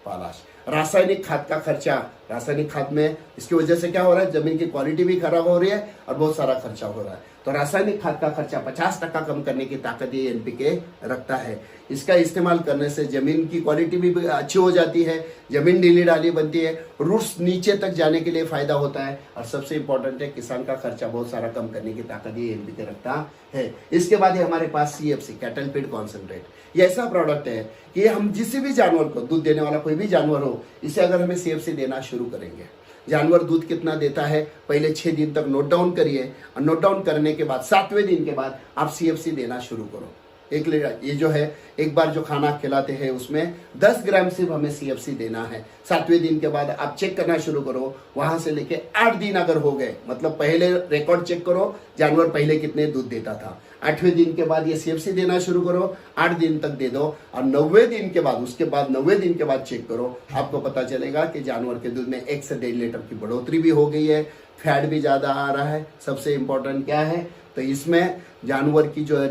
पालाश। रासायनिक खाद का खर्चा, रासायनिक खाद में इसकी वजह से क्या हो रहा है, जमीन की क्वालिटी भी खराब हो रही है और बहुत सारा खर्चा हो रहा है। तो रासायनिक खाद का खर्चा 50% कम करने की ताकत ये NPK रखता है। इसका इस्तेमाल करने से जमीन की क्वालिटी भी अच्छी हो जाती है, जमीन ढीली ढाली बनती है, रूट्स नीचे तक जाने के लिए फायदा होता है और सबसे इंपॉर्टेंट है किसान का खर्चा बहुत सारा कम करने की ताकत ये NPK रखता है। इसके बाद है हमारे पास CFC, कैटल फीड कॉन्सेंट्रेट। ये ऐसा प्रोडक्ट है कि हम जिस भी जानवर को, दूध देने वाला कोई भी जानवर हो, इसे अगर हमें CFC देना शुरू करेंगे, जानवर दूध कितना देता है पहले 6 दिन तक नोट डाउन करिए और नोट डाउन करने के बाद 7वें दिन के बाद आप CFC देना शुरू करो। 1 लीटर, ये जो है एक बार जो खाना खिलाते हैं उसमें 10 ग्राम सिर्फ हमें CFC देना है। 7वें दिन के बाद आप चेक करना शुरू करो, वहां से लेके 8 दिन अगर हो गए, मतलब पहले रिकॉर्ड चेक करो जानवर पहले कितने दूध देता था। 8वें दिन के बाद ये CFC देना शुरू करो, 8 दिन तक दे दो और 90वें दिन के बाद, उसके बाद 90वें दिन के बाद चेक करो, आपको पता चलेगा कि जानवर के दूध में 1 से 1.5 लीटर की बढ़ोतरी भी हो गई है, फैट भी ज्यादा आ रहा है। सबसे इंपॉर्टेंट क्या है, तो इसमें जानवर की जो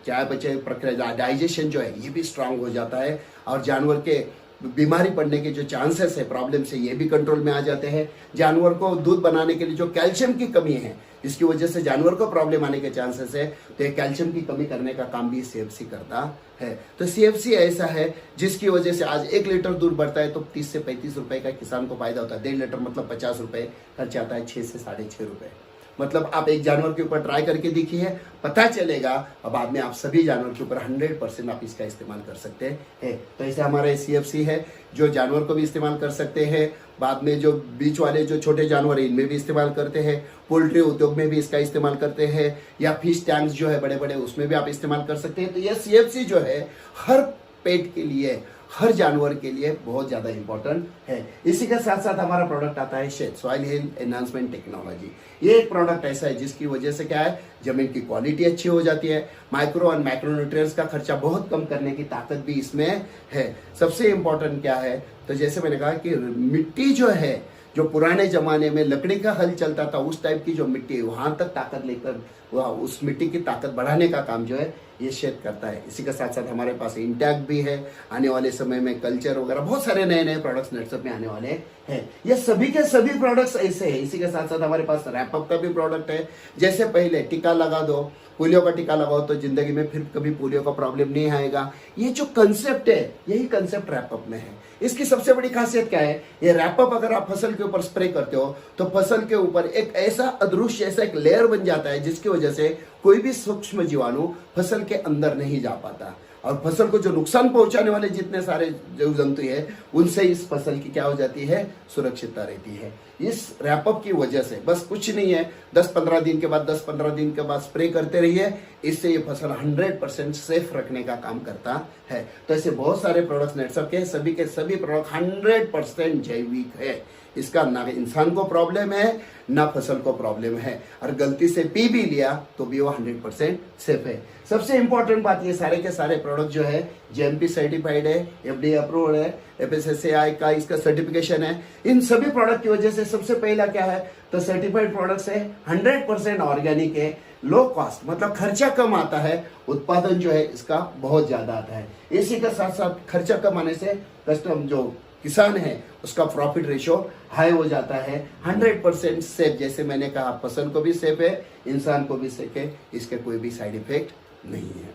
चाय बचे प्रक्रिया, डाइजेशन जो है ये भी स्ट्रांग हो जाता है और जानवर के बीमारी पड़ने के जो चांसेस है प्रॉब्लम से ये भी कंट्रोल में आ जाते हैं। जानवर को दूध बनाने के लिए जो कैल्शियम की कमी है, इसकी वजह से जानवर को प्रॉब्लम आने के चांसेस है, तो ये कैल्शियम की कमी करने का काम भी CFC करता है। तो CFC ऐसा है जिसकी वजह से आज 1 लीटर दूध बढ़ता है तो 30 से 35 रुपए का किसान को फायदा होता है। 1.5 लीटर मतलब 50 रुपए खर्च आता है, 6 से 6.5 रुपए। मतलब आप एक जानवर के ऊपर ट्राई करके देखिए, पता चलेगा और बाद में आप सभी जानवर के ऊपर 100% आप इसका इस्तेमाल कर सकते हैं। तो ऐसे हमारा CFC है जो जानवर को भी इस्तेमाल कर सकते हैं, बाद में जो बीच वाले जो छोटे जानवर है इनमें भी इस्तेमाल करते हैं, पोल्ट्री उद्योग में भी इसका इस्तेमाल करते हैं, या फिश टैंक्स जो है बड़े बड़े उसमें भी आप इस्तेमाल कर सकते हैं। तो ये CFC जो है हर पेट के लिए, हर जानवर के लिए बहुत ज्यादा इंपॉर्टेंट है। इसी के साथ साथ हमारा प्रोडक्ट आता है shed, soil health enhancement technology. ये एक प्रोडक्ट ऐसा है जिसकी वजह से क्या है, जमीन की क्वालिटी अच्छी हो जाती है, माइक्रो और मैक्रोन्यूट्रिएंट्स का खर्चा बहुत कम करने की ताकत भी इसमें है। सबसे इंपॉर्टेंट क्या है, तो जैसे मैंने कहा कि मिट्टी जो है, जो पुराने जमाने में लकड़ी का हल चलता था उस टाइप की जो मिट्टी है, वहां तक ताकत लेकर उस मिट्टी की ताकत बढ़ाने का काम जो है ये शेड करता है। इसी के साथ साथ हमारे पास इंटैक्ट भी है, आने वाले समय में कल्चर वगैरह बहुत सारे नए नए प्रोडक्ट्स नेटसप में आने वाले हैं। ये सभी के सभी प्रोडक्ट्स ऐसे हैं। इसी के साथ साथ हमारे पास रैपअप का भी प्रोडक्ट है। जैसे पहले टीका लगा दो, पोलियो का टीका लगाओ तो जिंदगी में फिर कभी पोलियो का प्रॉब्लम नहीं आएगा। ये जो कंसेप्ट है यही कंसेप्ट रैपअप में है। इसकी सबसे बड़ी खासियत क्या है, ये रैपअप अगर आप फसल के ऊपर स्प्रे करते हो तो फसल के ऊपर एक ऐसा अदृश्य ऐसा एक लेयर बन जाता है जिसकी वजह से कोई भी सूक्ष्म जीवाणु फसल के अंदर नहीं जा पाता और फसल को जो नुकसान पहुंचाने वाले जितने सारे जीव जंतु है उनसे इस फसल की क्या हो जाती है, सुरक्षितता रहती है। इस रैपअप की वजह से बस कुछ नहीं है, 10-15 दिन के बाद 10-15 दिन के बाद स्प्रे करते रहिए, इससे ये फसल 100% सेफ रखने का काम करता है। तो ऐसे बहुत सारे प्रोडक्ट्स नेटसप के सभी प्रोडक्ट 100% जैविक है। इसका ना इंसान को प्रॉब्लम है ना फसल को प्रॉब्लम है, और गलती से पी भी लिया तो भी वो 100% सेफ है। सबसे इंपॉर्टेंट बात, ये सारे के सारे प्रोडक्ट जो है GMP सर्टिफाइड है, FDA अप्रूव्ड है, FSSAI का इसका सर्टिफिकेशन है। इन सभी प्रोडक्ट की वजह से सबसे पहला क्या है, तो सर्टिफाइड प्रोडक्ट्स है, 100% ऑर्गेनिक है, लो कॉस्ट मतलब खर्चा कम आता है, उत्पादन जो है इसका बहुत ज्यादा आता है। इसी के साथ साथ खर्चा कम आने से कस्टम जो किसान है उसका प्रॉफिट रेशियो हाई हो जाता है। 100% सेफ, जैसे मैंने कहा फसल को भी सेफ है, इंसान को भी सेफ है, इसके कोई भी साइड इफेक्ट नहीं है।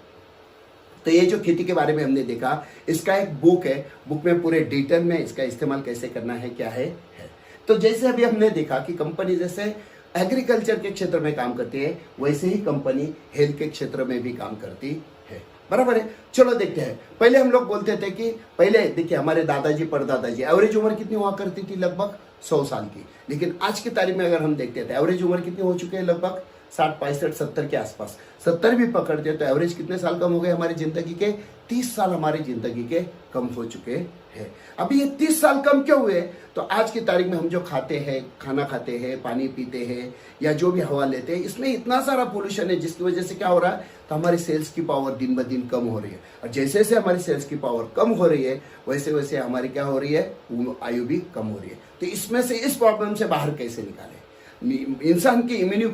तो ये जो खेती के बारे में हमने देखा, इसका एक बुक है, बुक में पूरे डिटेल में इसका इस्तेमाल कैसे करना है क्या है। तो जैसे अभी हमने देखा कि कंपनी जैसे एग्रीकल्चर के क्षेत्र में काम करती है, वैसे ही कंपनी हेल्थ के क्षेत्र में भी काम करती है, बराबर है। चलो देखते हैं। पहले हम लोग बोलते थे कि पहले देखिए हमारे दादाजी परदादाजी एवरेज उम्र कितनी हुआ करती थी, लगभग 100 साल की। लेकिन आज की तारीख में अगर हम देखते थे एवरेज उम्र कितनी हो चुकी है, लगभग 60 65 70 के आसपास। 70 भी पकड़ते तो एवरेज कितने साल कम हो गए हमारी जिंदगी के, 30 साल हमारी जिंदगी के कम हो चुके हैं। अभी ये 30 साल कम क्यों हुए? तो आज की तारीख में हम जो खाते हैं, खाना खाते हैं, पानी पीते हैं या जो भी हवा लेते हैं, इसमें इतना सारा पोल्यूशन है जिसकी वजह से क्या हो रहा है, तो हमारी सेल्स की पावर दिन ब दिन कम हो रही है। और जैसे जैसे हमारी सेल्स की पावर कम हो रही है वैसे वैसे हमारी क्या हो रही है, आयु भी कम हो रही है। तो इसमें से इस प्रॉब्लम से बाहर कैसे निकाले, इंसान की इम्यूनिटी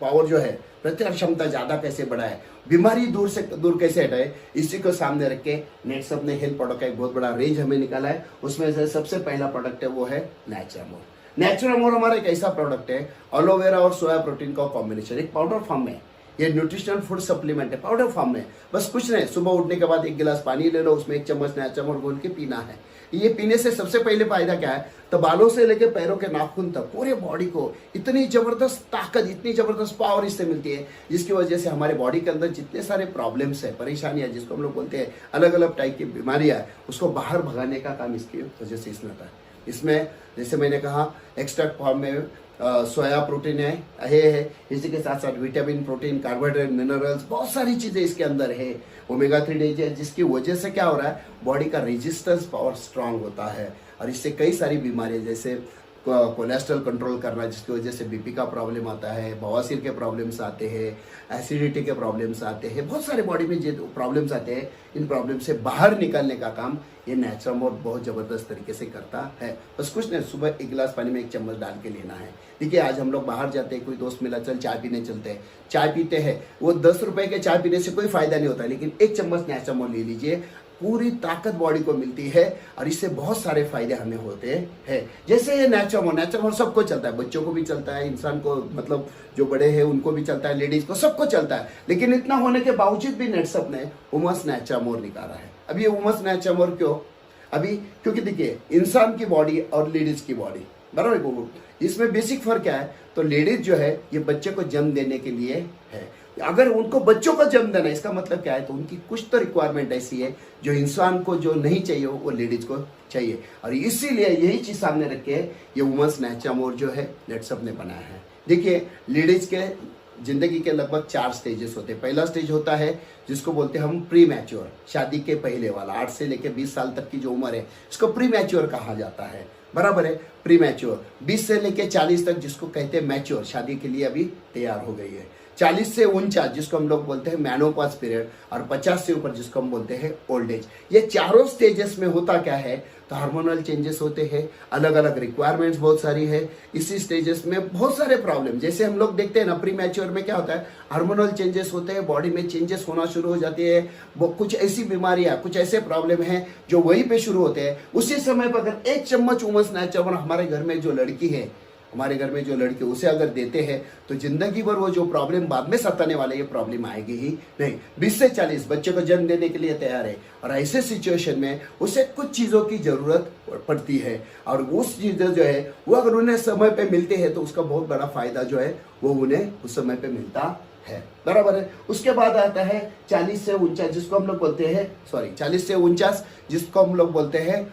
पावर जो है, प्रतिरोधक क्षमता ज्यादा कैसे बढ़ाए, बीमारी दूर कैसे हटाए, इसी को सामने रख के नेटसप ने हेल्थ प्रोडक्ट का एक बहुत बड़ा रेंज हमें निकाला है। उसमें से सबसे पहला प्रोडक्ट है वो है नेचुरामोर। नेचुरामोर हमारा एक ऐसा प्रोडक्ट है, एलोवेरा और सोया प्रोटीन का कॉम्बिनेशन, एक पाउडर फॉर्म में। ये न्यूट्रिशनल फूड सप्लीमेंट है, पाउडर फॉर्म में। बस कुछ नहीं, सुबह उठने के बाद 1 गिलास पानी ले लो, उसमें 1 चम्मच नेचुरामोर घोल के पीना है। ये पीने से सबसे पहले फायदा क्या है, तो बालों से लेके पैरों के नाखून तक पूरे बॉडी को इतनी जबरदस्त ताकत, इतनी जबरदस्त पावर इससे मिलती है, जिसकी वजह से हमारे बॉडी के अंदर जितने सारे प्रॉब्लम्स है, परेशानियां, जिसको हम लोग बोलते हैं अलग अलग टाइप की बीमारियां, उसको बाहर भगाने का काम इसकी वजह से इसमें होता है। इसमें जैसे मैंने कहा एक्सट्रैक्ट फॉर्म में सोया प्रोटीन है, इसी के साथ साथ विटामिन, प्रोटीन, कार्बोहाइड्रेट, मिनरल्स, बहुत सारी चीजें इसके अंदर है। ओमेगा 3 डेज है, जिसकी वजह से क्या हो रहा है, बॉडी का रेजिस्टेंस पावर स्ट्रांग होता है और इससे कई सारी बीमारियां जैसे कोलेस्ट्रॉल कंट्रोल करना, जिसकी वजह से बीपी का प्रॉब्लम आता है, बवासीर के प्रॉब्लम्स आते हैं, एसिडिटी के प्रॉब्लम्स आते हैं, बहुत सारे बॉडी में जो प्रॉब्लम्स आते हैं, इन प्रॉब्लम से बाहर निकलने का काम ये नेचुरामोर बहुत जबरदस्त तरीके से करता है। बस कुछ नहीं, सुबह 1 गिलास पानी में 1 चम्मच डाल के लेना है। देखिए आज हम लोग बाहर जाते हैं, कोई दोस्त मिला, चल चाय पीने चलते हैं, चाय पीते हैं, वो 10 रुपए के चाय पीने से कोई फायदा नहीं होता, लेकिन 1 चम्मच नेचुरामोर ले लीजिए, पूरी ताकत बॉडी को मिलती है और इससे बहुत सारे फायदे हमें होते हैं। जैसे ये नेचुरामोर सबको चलता है, बच्चों को भी चलता है, इंसान को मतलब जो बड़े हैं उनको भी चलता है, लेडीज को, सबको चलता है। लेकिन इतना होने के बावजूद भी नेटसप ने उमस नेचुरामोर निकाला है। अब ये उमस नेचुरामोर क्यों? अभी क्योंकि देखिए इंसान की बॉडी और लेडीज की बॉडी बराबर, इसमें बेसिक फर्क क्या है, तो लेडीज जो है ये बच्चे को जन्म देने के लिए है। अगर उनको बच्चों को जन्म देना, इसका मतलब क्या है, तो उनकी कुछ तो रिक्वायरमेंट ऐसी है जो इंसान को जो नहीं चाहिए वो लेडीज को चाहिए, और इसीलिए यही चीज सामने रख के ये वुमेन्स नेचुरामोर जो है नेटसप ने बनाया है। देखिए लेडीज के जिंदगी के लगभग 4 स्टेजेस होते हैं। पहला स्टेज होता है जिसको बोलते हैं हम प्री मैच्योर, शादी के पहले वाला, 8 से लेकर 20 साल तक की जो उम्र है इसको प्री मैच्योर कहा जाता है, बराबर है। प्री मैच्योर 20 से लेकर 40 तक जिसको कहते हैं मैच्योर, शादी के लिए अभी तैयार हो गई है। 40 से 49 जिसको हम लोग बोलते हैं मेनोपॉज पीरियड, और 50 से ऊपर जिसको हम बोलते हैं ओल्ड एज। ये चारों स्टेजेस में होता क्या है, तो हार्मोनल चेंजेस होते हैं, अलग अलग रिक्वायरमेंट्स बहुत सारी है। इसी स्टेजेस में बहुत सारे प्रॉब्लम, जैसे हम लोग देखते हैं ना, प्री मैच्योर में क्या होता है, हार्मोनल चेंजेस होते हैं, बॉडी में चेंजेस होना शुरू हो जाती है, वो कुछ ऐसी बीमारियां, कुछ ऐसे प्रॉब्लम हैं जो वहीं पे शुरू होते हैं। उसी समय पर अगर 1 चम्मच वुमेन्स नेचुरामोर हमारे घर में जो लड़की है, हमारे घर में जो लड़के उसे अगर देते हैं तो जिंदगी भर वो जो प्रॉब्लम बाद में सताने वाले ये प्रॉब्लम आएगी ही नहीं। 20 से 40 बच्चे को जन्म देने के लिए तैयार है, और ऐसे सिचुएशन में उसे कुछ चीजों की जरूरत पड़ती है, और उस चीजें जो है वो अगर उन्हें समय पे मिलते हैं तो उसका बहुत बड़ा फायदा जो है वो उन्हें उस समय पे मिलता है, बराबर है। उसके बाद आता है 40 से 49 जिसको हम लोग बोलते हैं, 40 से 49 जिसको हम लोग बोलते हैं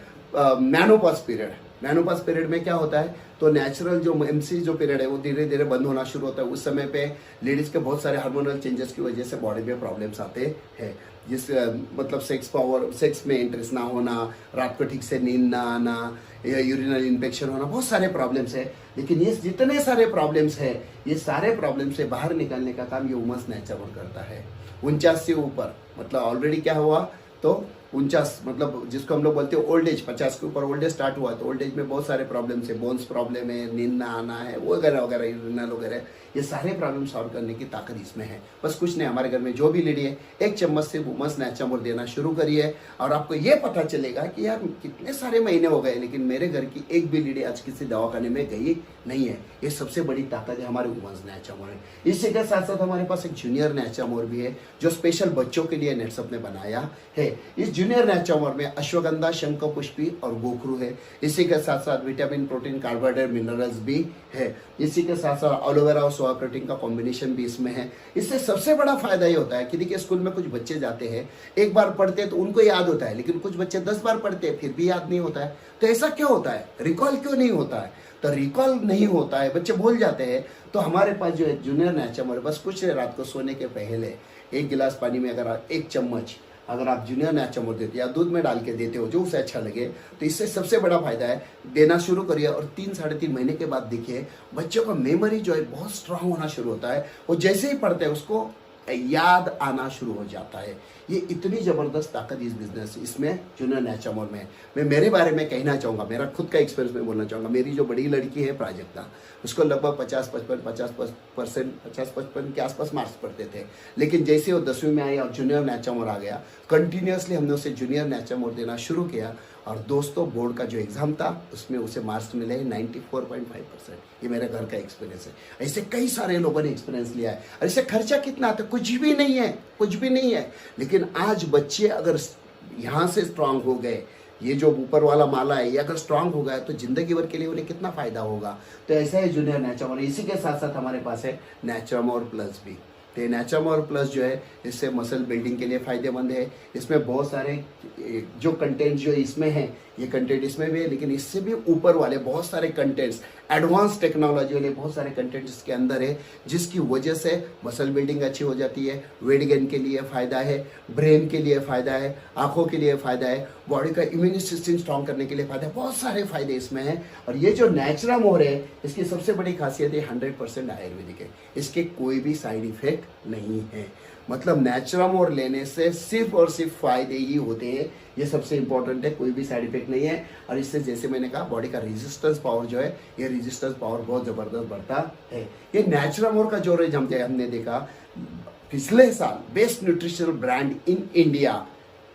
मेनोपॉज पीरियड। मेनोपॉज पीरियड में क्या होता है, तो नेचुरल जो एमसी जो पीरियड है वो धीरे धीरे बंद होना शुरू होता है। उस समय पे लेडीज के बहुत सारे हार्मोनल चेंजेस की वजह से बॉडी में प्रॉब्लम्स आते हैं, जिस मतलब सेक्स में इंटरेस्ट ना होना, रात को ठीक से नींद ना आना, या यूरिनल इन्फेक्शन होना, बहुत सारे प्रॉब्लम्स है। लेकिन ये जितने सारे प्रॉब्लम्स है, ये सारे प्रॉब्लम से बाहर निकलने का काम ये वुमेन्स नेचुरामोर करता है। 49 से ऊपर मतलब ऑलरेडी क्या हुआ, तो 49, मतलब जिसको हम लोग बोलते हैं ओल्ड एज, 50 के ऊपर ओल्ड एज स्टार्ट हुआ, तो ओल्ड एज में बहुत सारे प्रॉब्लम्स है, बोन्स प्रॉब्लम है, नींद ना आना है वगैरह वगैरह, यूरिनल वगैरह, ये सारे प्रॉब्लम सॉल्व करने की ताकत इसमें है। बस कुछ नहीं, हमारे घर में जो भी लेडी है 1 चम्मच से वुमेन्स नेचुरल देना शुरू करिए और आपको ये पता चलेगा कि यार कितने सारे महीने हो गए लेकिन मेरे घर की एक भी लेडी आज किसी दवाखाने में गई नहीं है। ये सबसे बड़ी ताकत है हमारे वुमेन्स नेचुरल है। इसी के साथ साथ हमारे पास एक जूनियर नेचुरल भी है जो स्पेशल बच्चों के लिए नेटसप ने बनाया है। इस जूनियर नेचुरल में अश्वगंधा, शंखपुष्पी और गोखरू है। इसी के साथ साथ विटामिन, प्रोटीन, कार्बोहाइड्रेट, मिनरल्स भी है। इसी के साथ साथ एलोवेरा और सोया प्रोटीन का कॉम्बिनेशन भी इसमें है। इससे सबसे बड़ा फायदा ये होता है कि देखिए स्कूल में कुछ बच्चे जाते हैं, एक बार पढ़ते हैं तो उनको याद होता है, लेकिन कुछ बच्चे 10 बार पढ़ते हैं फिर भी याद नहीं होता है। तो ऐसा क्यों होता है? रिकॉल क्यों नहीं होता है? तो रिकॉल नहीं होता है, बच्चे भूल जाते हैं। तो हमारे पास जो है जूनियर नेचुरल, बस कुछ रात को सोने के पहले 1 गिलास पानी में अगर 1 चम्मच अगर आप जूनियर नेचुरल देते या दूध में डाल के देते हो, जो उसे अच्छा लगे, तो इससे सबसे बड़ा फायदा है, देना शुरू करिए और 3-3.5 महीने के बाद देखिए बच्चों का मेमोरी जो है बहुत स्ट्रांग होना शुरू होता है। वो जैसे ही पढ़ते हैं उसको याद आना शुरू हो जाता है। ये इतनी ज़बरदस्त ताकत इस बिजनेस इसमें जूनियर नेचुरल में। मैं मेरे बारे में कहना चाहूँगा, मेरा खुद का एक्सपीरियंस में बोलना चाहूँगा। मेरी जो बड़ी लड़की है प्राजक्ता, उसको लगभग 50-55 के आसपास मार्क्स पढ़ते थे, लेकिन जैसे वो 10वीं में आई और जूनियर नेचुरल आ गया, कंटिन्यूसली हमने उसे जूनियर नेचुरल देना शुरू किया और दोस्तों बोर्ड का जो एग्जाम था उसमें उसे मार्क्स मिले 94.5%। ये मेरे घर का एक्सपीरियंस है। ऐसे कई सारे लोगों ने एक्सपीरियंस लिया है। और इससे खर्चा कितना आता है? कुछ भी नहीं है, कुछ भी नहीं है। लेकिन आज बच्चे अगर यहाँ से स्ट्रांग हो गए, ये जो ऊपर वाला माला है ये अगर स्ट्रांग हो गया तो जिंदगी भर के लिए उन्हें कितना फायदा होगा। तो ऐसा है जूनियर नेचुरल। इसी के साथ साथ हमारे पास है नेचुरल प्लस भी। तो नेचुरल प्लस जो है इससे मसल बिल्डिंग के लिए फायदेमंद है। इसमें बहुत सारे जो कंटेंट जो इसमें है, ये कंटेंट इसमें भी है, लेकिन इससे भी ऊपर वाले बहुत सारे कंटेंट्स, एडवांस टेक्नोलॉजी वाले बहुत सारे कंटेंट इसके अंदर है, जिसकी वजह से मसल बिल्डिंग अच्छी हो जाती है, वेट गेन के लिए फ़ायदा है, ब्रेन के लिए फ़ायदा है, आँखों के लिए फ़ायदा है, बॉडी का इम्यून सिस्टम स्ट्रॉन्ग करने के लिए फ़ायदा है। बहुत सारे फ़ायदे इसमें हैं। और ये जो नेचुरल मोर है इसकी सबसे बड़ी खासियत है 100% आयुर्वेदिक है। इसके कोई भी साइड इफेक्ट नहीं है। मतलब नेचुरल मोर लेने से सिर्फ और सिर्फ फायदे ही होते हैं। ये सबसे इंपॉर्टेंट है, कोई भी साइड इफेक्ट नहीं है। और इससे जैसे मैंने कहा बॉडी का रेजिस्टेंस पावर जो है, ये रेजिस्टेंस पावर बहुत ज़बरदस्त बढ़ता है। ये नेचुरल मोर का जो रेंज हमने देखा पिछले साल best nutritional brand in India,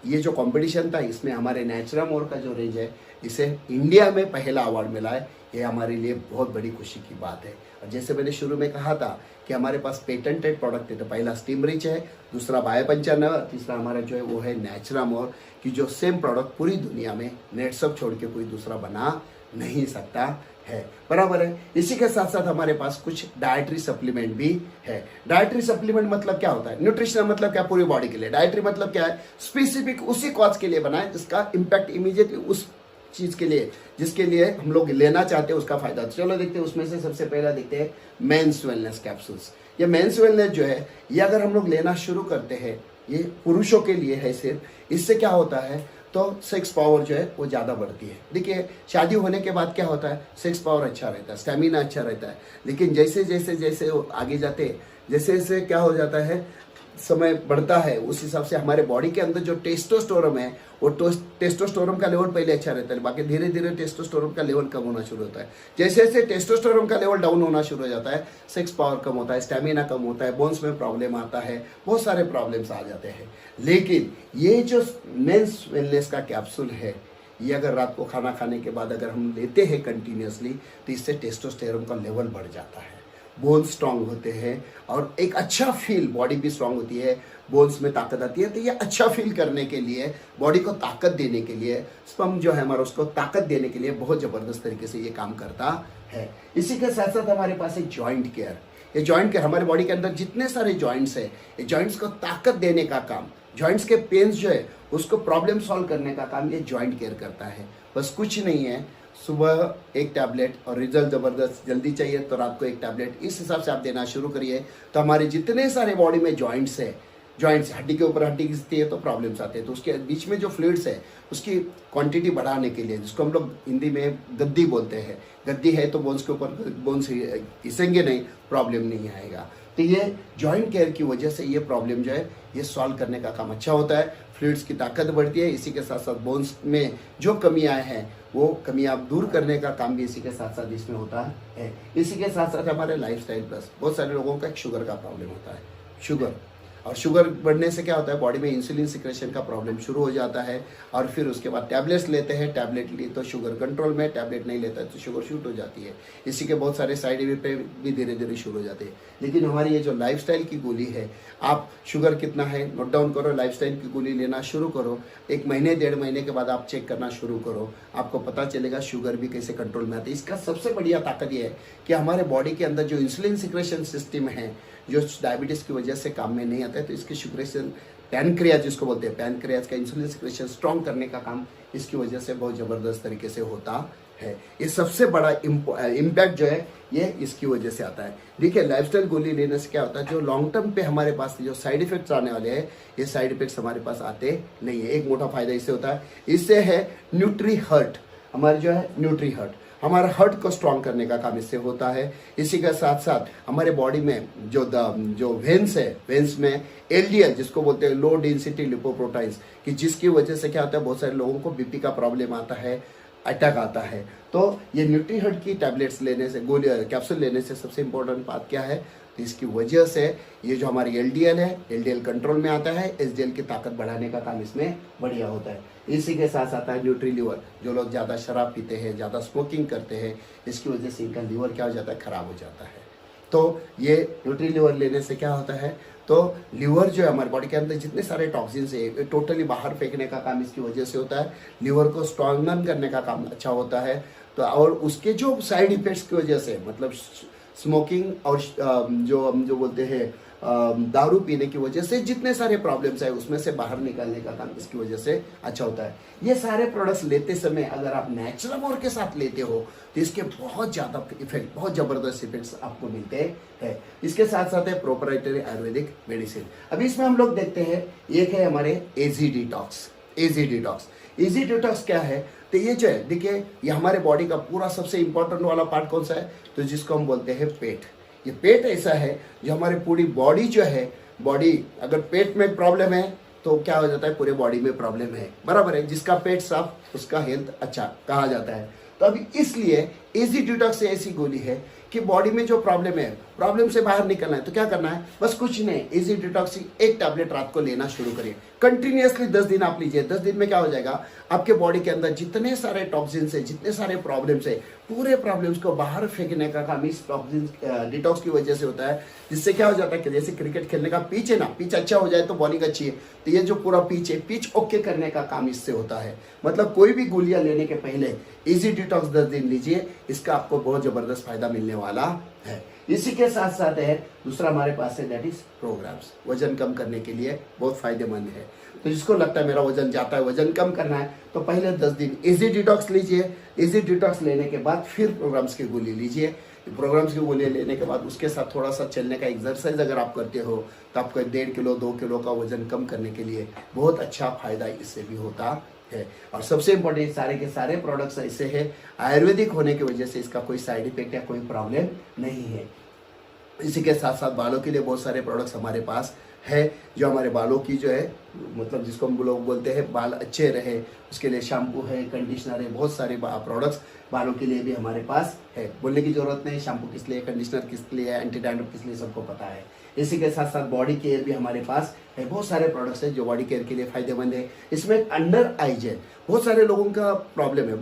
ये जो कंपटीशन था इसमें हमारे नेचुरल मोर का जो रेंज है इसे इंडिया में पहला अवार्ड मिला है। ये हमारे लिए बहुत बड़ी खुशी की बात है। और जैसे मैंने शुरू में कहा था कि हमारे पास पेटेंटेड प्रोडक्ट है, तो पहला स्टीम रिच है, दूसरा बायो 95, तीसरा हमारा जो है वो है नेचुरल मोर, कि जो सेम प्रोडक्ट पूरी दुनिया में नेटसप छोड़ के कोई दूसरा बना नहीं सकता है। बराबर है। इसी के साथ साथ हमारे पास कुछ डाइटरी सप्लीमेंट भी है। डाइटरी सप्लीमेंट मतलब क्या होता है? न्यूट्रिशनल मतलब क्या? पूरी बॉडी के लिए। डाइटरी मतलब क्या है? स्पेसिफिक उसी कॉज के लिए बना है जिसका इम्पैक्ट इमीडिएटली उस चीज के लिए जिसके लिए हम लोग लेना चाहते हैं उसका फायदा। चलो देखते हैं उसमें से सबसे पहला देखते हैं मेंस वेलनेस कैप्सूल्स। ये मेंस वेलनेस जो है ये अगर हम लोग लेना शुरू करते हैं, ये पुरुषों के लिए है सिर्फ। इससे क्या होता है तो सेक्स पावर जो है वो ज़्यादा बढ़ती है। देखिए शादी होने के बाद क्या होता है, सेक्स पावर अच्छा रहता है, स्टेमिना अच्छा रहता है, लेकिन जैसे जैसे जैसे वो आगे जाते हैं, जैसे जैसे क्या हो जाता है, समय बढ़ता है, उस हिसाब से हमारे बॉडी के अंदर जो टेस्टोस्टेरोन है वो टेस्टोस्टेरोन का लेवल पहले अच्छा रहता है, बाकी धीरे धीरे टेस्टोस्टेरोन का लेवल कम होना शुरू होता है। जैसे जैसे टेस्टोस्टेरोन का लेवल डाउन होना शुरू हो जाता है, सेक्स पावर कम होता है, स्टेमिना कम होता है, बोन्स में प्रॉब्लम आता है, बहुत सारे प्रॉब्लम्स आ जाते हैं। लेकिन ये जो मेंस वेलनेस का कैप्सूल है, ये अगर रात को खाना खाने के बाद अगर हम लेते हैं कंटिन्यूसली, तो इससे टेस्टोस्टेरोन का लेवल बढ़ जाता है, बोन्स स्ट्रांग होते हैं और एक अच्छा फील, बॉडी भी स्ट्रांग होती है, बोन्स में ताकत आती है। तो ये अच्छा फील करने के लिए, बॉडी को ताकत देने के लिए, स्पर्म जो है हमारा उसको ताकत देने के लिए बहुत ज़बरदस्त तरीके से ये काम करता है। इसी के साथ साथ हमारे पास एक जॉइंट केयर। ये जॉइंट केयर हमारे बॉडी के अंदर जितने सारे जॉइंट्स है, ये जॉइंट्स को ताकत देने का काम, जॉइंट्स के पेन्स जो है उसको प्रॉब्लम सॉल्व करने का काम ये जॉइंट केयर करता है। बस कुछ नहीं है, सुबह एक टैबलेट और रिजल्ट ज़बरदस्त जल्दी चाहिए तो रात को एक टैबलेट, इस हिसाब से आप देना शुरू करिए। तो हमारे जितने सारे बॉडी में जॉइंट्स है, जॉइंट्स हड्डी के ऊपर हड्डी घिसती है तो प्रॉब्लम्स आते हैं, तो उसके बीच में जो फ्लूइड्स है उसकी क्वांटिटी बढ़ाने के लिए, जिसको हम लोग हिंदी में गद्दी बोलते हैं, गद्दी है तो बोन्स के ऊपर बोन्स घिसेंगे नहीं, प्रॉब्लम नहीं आएगा। तो ये जॉइंट केयर की वजह से ये प्रॉब्लम जो है ये सॉल्व करने का काम अच्छा होता है। फ्लूइड्स की ताकत बढ़ती है, इसी के साथ साथ बोन्स में जो कमियां हैं वो कमियां दूर करने का काम भी इसी के साथ साथ इसमें होता है। इसी के साथ साथ हमारे लाइफस्टाइल प्लस बहुत सारे लोगों का एक शुगर का प्रॉब्लम होता है, शुगर, और शुगर बढ़ने से क्या होता है, बॉडी में इंसुलिन सिक्रेशन का प्रॉब्लम शुरू हो जाता है, और फिर उसके बाद टैबलेट्स लेते हैं, टैबलेट ली तो शुगर कंट्रोल में, टैबलेट नहीं लेता है तो शुगर शूट हो जाती है। इसी के बहुत सारे साइड इफेक्ट भी धीरे धीरे शुरू हो जाते हैं। लेकिन हमारी ये जो लाइफस्टाइल की गोली है, आप शुगर कितना है नोट डाउन करो, लाइफस्टाइल की गोली लेना शुरू करो, 1 महीने 1.5 महीने के बाद आप चेक करना शुरू करो, आपको पता चलेगा शुगर भी कैसे कंट्रोल में आती है। इसका सबसे बढ़िया ताकत ये है कि हमारे बॉडी के अंदर जो इंसुलिन सिक्रेशन सिस्टम है, जो डायबिटीज की वजह से काम में नहीं आता है, तो इसकी सिक्रेशन, पैनक्रियाज जिसको बोलते हैं, पैनक्रियाज का इंसुलिन सिक्रेशन स्ट्रॉन्ग करने का काम इसकी वजह से बहुत ज़बरदस्त तरीके से होता है। ये सबसे बड़ा इम्पैक्ट जो है ये इसकी वजह से आता है। देखिए, लाइफस्टाइल गोली लेने से क्या होता है, जो लॉन्ग टर्म पे हमारे पास जो साइड इफेक्ट्स आने वाले हैं, ये साइड इफेक्ट्स हमारे पास आते नहीं है। एक मोटा फायदा इससे होता है, इससे है न्यूट्री हर्ट, हमारे जो है न्यूट्री हर्ट, हमारा हार्ट को स्ट्रॉन्ग करने का काम इससे होता है। इसी के साथ साथ हमारे बॉडी में जो वेन्स है, वेन्स में एलडीएल जिसको बोलते हैं, लो डेंसिटी लिपोप्रोटाइन्स, कि जिसकी वजह से क्या होता है, बहुत सारे लोगों को बीपी का प्रॉब्लम आता है, अटैक आता है। तो ये न्यूट्रीहर्ट की टैबलेट्स लेने से, गोली कैप्सूल लेने से सबसे इंपॉर्टेंट बात क्या है, तो इसकी वजह से ये जो हमारी एलडीएल है, एलडीएल कंट्रोल में आता है, एसडीएल की ताकत बढ़ाने का काम इसमें बढ़िया होता है। इसी के साथ आता है न्यूट्री लीवर, जो लोग ज़्यादा शराब पीते हैं, ज़्यादा स्मोकिंग करते हैं, इसकी वजह से इनका लीवर क्या हो जाता है, खराब हो जाता है। तो ये न्यूट्री लीवर लेने से क्या होता है, तो लीवर जो है हमारे बॉडी के अंदर जितने सारे टॉक्सिन्स है टोटली बाहर फेंकने का काम इसकी वजह से होता है। लीवर को स्ट्रॉन्गन करने का काम अच्छा होता है। तो और उसके जो साइड इफेक्ट्स की वजह से, मतलब स्मोकिंग और जो हम जो बोलते हैं दारू पीने की वजह से जितने सारे प्रॉब्लम्स है उसमें से बाहर निकालने का काम इसकी वजह से अच्छा होता है। ये सारे प्रोडक्ट्स लेते समय अगर आप नेचुरल के साथ लेते हो तो इसके बहुत ज़्यादा इफेक्ट, बहुत ज़बरदस्त इफेक्ट्स आपको मिलते हैं। इसके साथ साथ है प्रोप्राइटरी आयुर्वेदिक मेडिसिन। अभी इसमें हम लोग देखते हैं, एक है हमारे एजी डिटॉक्स। एजी डिटॉक्स, इजी डिटॉक्स क्या है, तो ये जो है देखिए, ये हमारे बॉडी का पूरा सबसे इंपॉर्टेंट वाला पार्ट कौन सा है, तो जिसको हम बोलते हैं पेट। ये पेट ऐसा है जो हमारे पूरी बॉडी जो है, बॉडी अगर पेट में प्रॉब्लम है तो क्या हो जाता है, पूरे बॉडी में प्रॉब्लम है, बराबर है। जिसका पेट साफ उसका हेल्थ अच्छा कहा जाता है। तो अभी इसलिए इजी डिटॉक्स ऐसी गोली है कि बॉडी में जो प्रॉब्लम है, प्रॉब्लम से बाहर निकलना है तो क्या करना है, बस कुछ नहीं, इजी डिटॉक्स एक टैबलेट रात को लेना शुरू करिए। कंटिन्यूअसली 10 दिन आप लीजिए। 10 दिन में क्या हो जाएगा, आपके बॉडी के अंदर जितने सारे टॉक्सिन्स है, जितने सारे प्रॉब्लम्स है, पूरे प्रॉब्लम्स को बाहर फेंकने का काम इस टॉक्सिन डिटॉक्स की वजह से होता है। जिससे क्या हो जाता है कि जैसे क्रिकेट खेलने का पिच है ना, पिच अच्छा हो जाए तो बॉलिंग अच्छी है, तो ये जो पूरा पिच है, पिच ओके करने का काम इससे होता है। मतलब कोई भी गोलियां लेने के पहले इजी डिटॉक्स 10 दिन लीजिए, इसका आपको बहुत जबरदस्त फायदा मिलने वाला है। इसी के साथ साथ है दूसरा हमारे पास है, दैट इज प्रोग्राम्स। वजन कम करने के लिए बहुत फायदेमंद है। तो जिसको लगता है मेरा वजन जाता है, वजन कम करना है, तो पहले 10 दिन इजी डिटॉक्स लीजिए। इजी डिटॉक्स लेने के बाद फिर प्रोग्राम्स की गोली लीजिए। प्रोग्राम्स की गोली लेने के बाद उसके साथ थोड़ा सा चलने का एक्सरसाइज अगर आप करते हो तो आपको 1.5 किलो 2 किलो का वजन कम करने के लिए बहुत अच्छा फायदा इससे भी होता है। और सबसे इम्पोर्टेंट, सारे के सारे प्रोडक्ट्स ऐसे हैं, आयुर्वेदिक होने की वजह से इसका कोई साइड इफेक्ट या कोई प्रॉब्लम नहीं है। इसी के साथ साथ बालों के लिए बहुत सारे प्रोडक्ट्स हमारे पास है, जो हमारे बालों की जो है, मतलब जिसको हम लोग बोलते हैं बाल अच्छे रहे, उसके लिए शैम्पू है, कंडीशनर है, बहुत सारे प्रोडक्ट्स बालों के लिए भी हमारे पास है। बोलने की जरूरत नहीं, शैम्पू किस लिए, कंडीशनर किस लिए, एंटी डैंड्रफ किस लिए, सबको पता है। इसी के साथ साथ बॉडी केयर भी हमारे पास है, बहुत सारे प्रोडक्ट्स है जो बॉडी केयर के लिए फायदेमंद है। इसमें अंडर आई जेल, बहुत सारे लोगों का प्रॉब्लम है,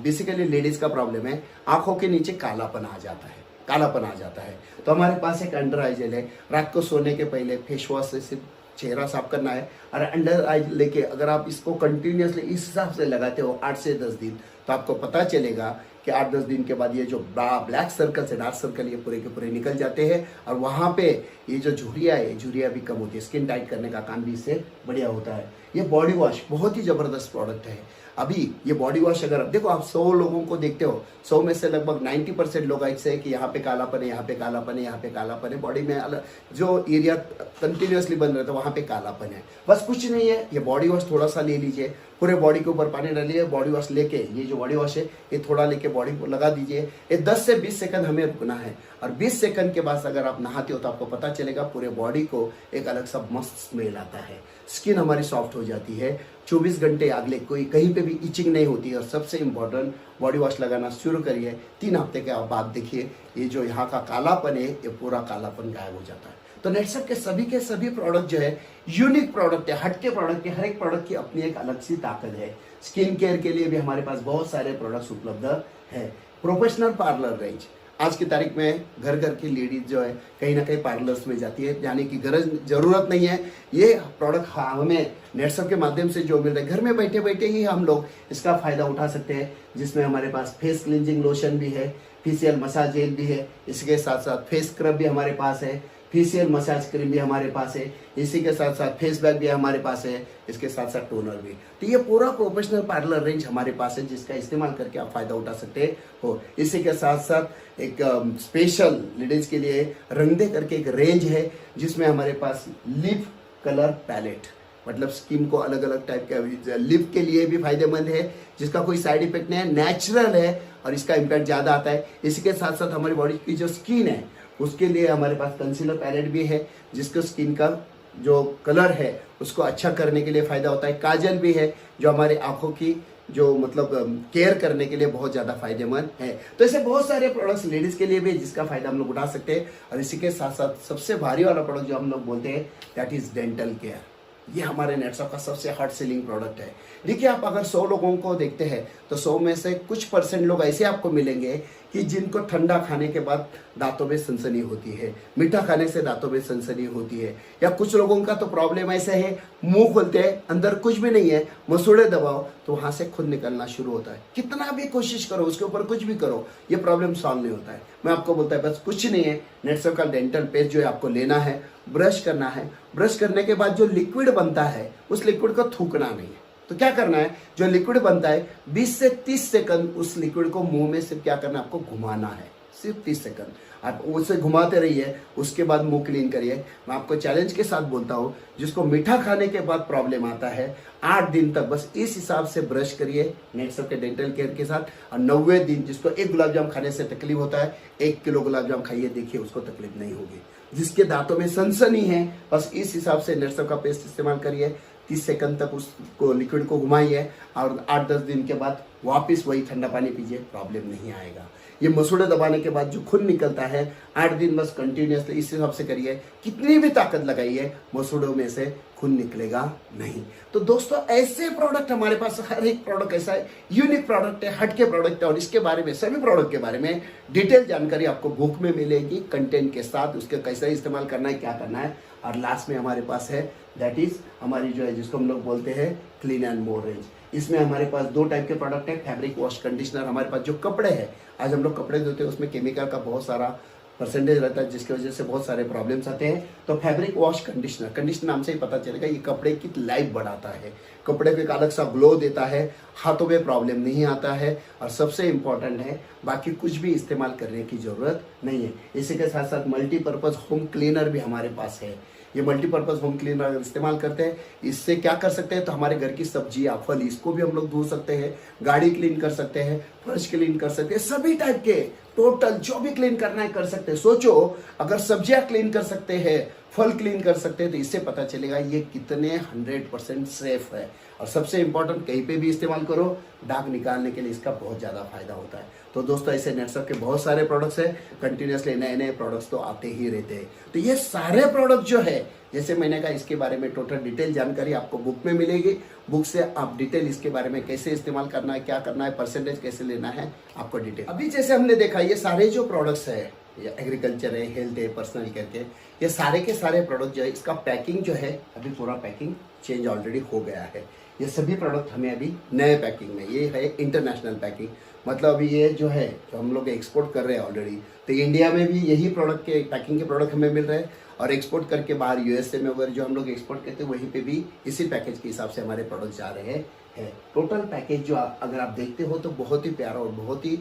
बेसिकली लेडीज का प्रॉब्लम है, आंखों के नीचे कालापन आ जाता है, कालापन आ जाता है। तो हमारे पास एक अंडर आई जेल है। रात को सोने के पहले फेस वॉश से सिर्फ चेहरा साफ करना है, और अंडर आई लेके अगर आप इसको कंटिन्यूसली इस हिसाब से लगाते हो 8 से 10 दिन, तो आपको पता चलेगा कि 8-10 दिन के बाद ये जो ब्लैक सर्कल से डार्क सर्कल ये पूरे के पूरे निकल जाते हैं, और वहाँ पे ये जो झुर्रियाँ है, झुर्रियाँ भी कम होती है। स्किन टाइट करने का काम भी इससे बढ़िया होता है। ये बॉडी वॉश बहुत ही ज़बरदस्त प्रोडक्ट है। अभी ये बॉडी वॉश अगर देखो, आप 100 लोगों को देखते हो, 100 में से लगभग 90% लोग ऐसे है कि यहाँ पे कालापन है, यहाँ पे कालापन है, यहाँ पे कालापन है, बॉडी में अलग जो एरिया कंटिन्यूअसली बन रहा था वहाँ पे कालापन है। बस कुछ नहीं है, ये बॉडी वॉश थोड़ा सा ले लीजिए, पूरे बॉडी के ऊपर पानी डालिए, बॉडी वॉश लेके, ये जो बॉडी वॉश है ये थोड़ा लेके बॉडी को लगा दीजिए। ये 10 से 20 सेकंड हमें रुकना है, और 20 सेकंड के बाद अगर आप नहाते हो तो आपको पता चलेगा पूरे बॉडी को एक अलग सा मस्त स्मेल आता है, स्किन हमारी सॉफ्ट हो जाती है, 24 घंटे अगले कोई कहीं पे भी इचिंग नहीं होती है। और सबसे इम्पोर्टेंट, बॉडी वॉश लगाना शुरू करिए, 3 हफ्ते के बाद देखिए ये जो यहाँ का कालापन है ये पूरा कालापन गायब हो जाता है। तो नेटसप के सभी प्रोडक्ट जो है यूनिक प्रोडक्ट है, हटके प्रोडक्ट है, हर एक प्रोडक्ट की अपनी एक अलग सी ताकत है। स्किन केयर के लिए भी हमारे पास बहुत सारे प्रोडक्ट्स उपलब्ध है। प्रोफेशनल पार्लर रेंज, आज की तारीख में घर घर की लेडीज जो है कहीं ना कहीं पार्लर्स में जाती है, जाने की जरूरत नहीं है। ये प्रोडक्ट हमें नेटसप के माध्यम से जो मिल रहा है, घर में बैठे बैठे ही हम लोग इसका फायदा उठा सकते हैं, जिसमें हमारे पास फेस क्लींजिंग लोशन भी है, फेशियल मसाज जेल भी है, इसके साथ साथ फेस स्क्रब भी हमारे पास है, फेशियल मसाज क्रीम भी हमारे पास है, इसी के साथ साथ फेस पैक भी हमारे पास है, इसके साथ साथ टोनर भी। तो ये पूरा प्रोफेशनल पार्लर रेंज हमारे पास है, जिसका इस्तेमाल करके आप फायदा उठा सकते हो। इसी के साथ साथ एक स्पेशल लेडीज के लिए रंगदे करके एक रेंज है, जिसमें हमारे पास लिप कलर पैलेट, मतलब स्किन को अलग अलग टाइप के लिप के लिए भी फायदेमंद है, जिसका कोई साइड इफेक्ट नहीं है, नेचुरल है और इसका इम्पैक्ट ज्यादा आता है। इसी के साथ साथ हमारी बॉडी की जो स्किन है उसके लिए हमारे पास कंसीलर पैलेट भी है, जिसको स्किन का जो कलर है उसको अच्छा करने के लिए फायदा होता है। काजल भी है जो हमारे आंखों की जो मतलब केयर करने के लिए बहुत ज्यादा फायदेमंद है। तो ऐसे बहुत सारे प्रोडक्ट्स लेडीज के लिए भी है, जिसका फायदा हम लोग उठा सकते हैं। और इसी के साथ साथ सबसे भारी वाला प्रोडक्ट जो हम लोग बोलते हैं दैट इज डेंटल केयर। ये हमारे नेटसप का सबसे हार्ड सेलिंग प्रोडक्ट है। देखिए, आप अगर 100 लोगों को देखते हैं तो 100 में से कुछ % लोग ऐसे आपको मिलेंगे कि जिनको ठंडा खाने के बाद दांतों में सनसनी होती है, मीठा खाने से दांतों में सनसनी होती है, या कुछ लोगों का तो प्रॉब्लम ऐसा है, मुंह खोलते हैं अंदर कुछ भी नहीं है, मसूड़े दबाओ तो वहां से खुद निकलना शुरू होता है। कितना भी कोशिश करो, उसके ऊपर कुछ भी करो, ये प्रॉब्लम सॉल्व नहीं होता है। मैं आपको बोलता है बस कुछ नहीं है, नेटसप का डेंटल पेस्ट जो है आपको लेना है, ब्रश करना है, ब्रश करने के बाद जो लिक्विड बनता है उस लिक्विड को थूकना नहीं है। तो क्या करना है, जो लिक्विड बनता है 20 से 30 सेकंड उस लिक्विड को मुंह में सिर्फ क्या करना है, आपको घुमाना है, सिर्फ 30 सेकंड आप उसे घुमाते रहिए, उसके बाद मुंह क्लीन करिए। मैं आपको चैलेंज के साथ बोलता हूँ, जिसको मीठा खाने के बाद प्रॉब्लम आता है 8 दिन तक बस इस हिसाब से ब्रश करिए नेटसप के डेंटल केयर के साथ, और 90 दिन जिसको 1 गुलाब जामुन खाने से तकलीफ होता है 1 किलो गुलाब जामुन खाइए, देखिए उसको तकलीफ नहीं होगी। जिसके दांतों में सनसनी है बस इस हिसाब से नेटसप का पेस्ट इस्तेमाल करिए, 30 सेकंड तक उसको लिक्विड को घुमाइए, और 8-10 दिन के बाद वापस वही ठंडा पानी पीजिए, प्रॉब्लम नहीं आएगा। ये मसूड़े दबाने के बाद जो खून निकलता है 8 दिन बस कंटिन्यूसली इस हिसाब से करिए, कितनी भी ताकत लगाइए मसूड़ों में से खून निकलेगा नहीं। तो दोस्तों, ऐसे प्रोडक्ट हमारे पास, हर एक प्रोडक्ट ऐसा है, यूनिक प्रोडक्ट है, हटके प्रोडक्ट है, और इसके बारे में, सभी प्रोडक्ट के बारे में डिटेल जानकारी आपको बुक में मिलेगी कंटेंट के साथ, उसके कैसे इस्तेमाल करना है, क्या करना है। और लास्ट में हमारे पास है दैट इज हमारी जो है जिसको हम लोग बोलते हैं क्लीन एंड मोर रेंज। इसमें हमारे पास 2 टाइप के प्रोडक्ट है, फैब्रिक वॉश कंडीशनर। हमारे पास जो कपड़े हैं, आज हम लोग कपड़े धोते हैं उसमें केमिकल का बहुत सारा परसेंटेज रहता है, जिसकी वजह से बहुत सारे प्रॉब्लम्स आते हैं। तो फैब्रिक वॉश कंडीशनर, कंडीशनर नाम से ही पता चलेगा, ये कपड़े की लाइफ बढ़ाता है, कपड़े को एक अलग सा ग्लो देता है, हाथों में प्रॉब्लम नहीं आता है, और सबसे इंपॉर्टेंट है बाकी कुछ भी इस्तेमाल करने की जरूरत नहीं है। इसी के साथ साथ मल्टीपर्पज होम क्लीनर भी हमारे पास है। ये मल्टीपर्पज होम क्लीनर अगर इस्तेमाल करते हैं, इससे क्या कर सकते हैं, तो हमारे घर की सब्जियां, फल, इसको भी हम लोग धो सकते हैं, गाड़ी क्लीन कर सकते हैं, फर्श क्लीन कर सकते हैं, सभी टाइप के टोटल जो भी क्लीन करना है कर सकते हैं। सोचो, अगर सब्जियां क्लीन कर सकते हैं, फल क्लीन कर सकते हैं, तो इससे पता चलेगा ये कितने 100% सेफ है। और सबसे इंपॉर्टेंट, कहीं पे भी इस्तेमाल करो, दाग निकालने के लिए इसका बहुत ज्यादा फायदा होता है। तो दोस्तों, ऐसे नेटसप के बहुत सारे प्रोडक्ट्स हैं, कंटिन्यूसली नए नए प्रोडक्ट्स तो आते ही रहते हैं। तो ये सारे प्रोडक्ट जो है, जैसे मैंने कहा, इसके बारे में टोटल डिटेल जानकारी आपको बुक में मिलेगी। बुक से आप डिटेल इसके बारे में कैसे इस्तेमाल करना है, क्या करना है, परसेंटेज कैसे लेना है, आपको डिटेल। अभी जैसे हमने देखा, ये सारे जो प्रोडक्ट्स है, ये एग्रीकल्चर है, हेल्थ है, पर्सनल करके, ये सारे के सारे प्रोडक्ट जो है, इसका पैकिंग जो है अभी पूरा पैकिंग चेंज ऑलरेडी हो गया है। ये सभी प्रोडक्ट हमें अभी नए पैकिंग में, ये है इंटरनेशनल पैकिंग, मतलब अभी ये जो है जो हम लोग एक्सपोर्ट कर रहे हैं ऑलरेडी, तो इंडिया में भी यही प्रोडक्ट के पैकिंग के प्रोडक्ट हमें मिल रहे हैं। और एक्सपोर्ट करके बाहर यूएसए में वगैरह जो हम लोग एक्सपोर्ट करते हैं वहीं पे भी इसी पैकेज के हिसाब से हमारे प्रोडक्ट जा रहे हैं। टोटल पैकेज जो अगर आप देखते हो तो बहुत ही प्यारा और बहुत ही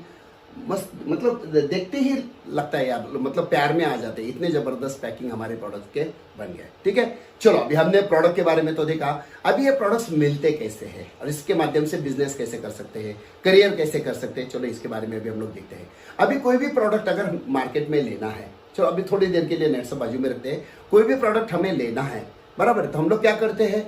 मस्त, मतलब देखते ही लगता है यार, मतलब प्यार में आ जाते हैं, इतने जबरदस्त पैकिंग हमारे प्रोडक्ट के बन गए। ठीक है, चलो अभी हमने प्रोडक्ट के बारे में तो देखा, अभी ये प्रोडक्ट्स मिलते कैसे हैं और इसके माध्यम से बिजनेस कैसे कर सकते हैं, करियर कैसे कर सकते हैं, चलो इसके बारे में भी हम लोग देखते हैं। अभी कोई भी प्रोडक्ट अगर मार्केट में लेना है, चलो अभी थोड़ी देर के लिए नेट से बाजू में रखते हैं, कोई भी प्रोडक्ट हमें लेना है बराबर, तो हम लोग क्या करते हैं,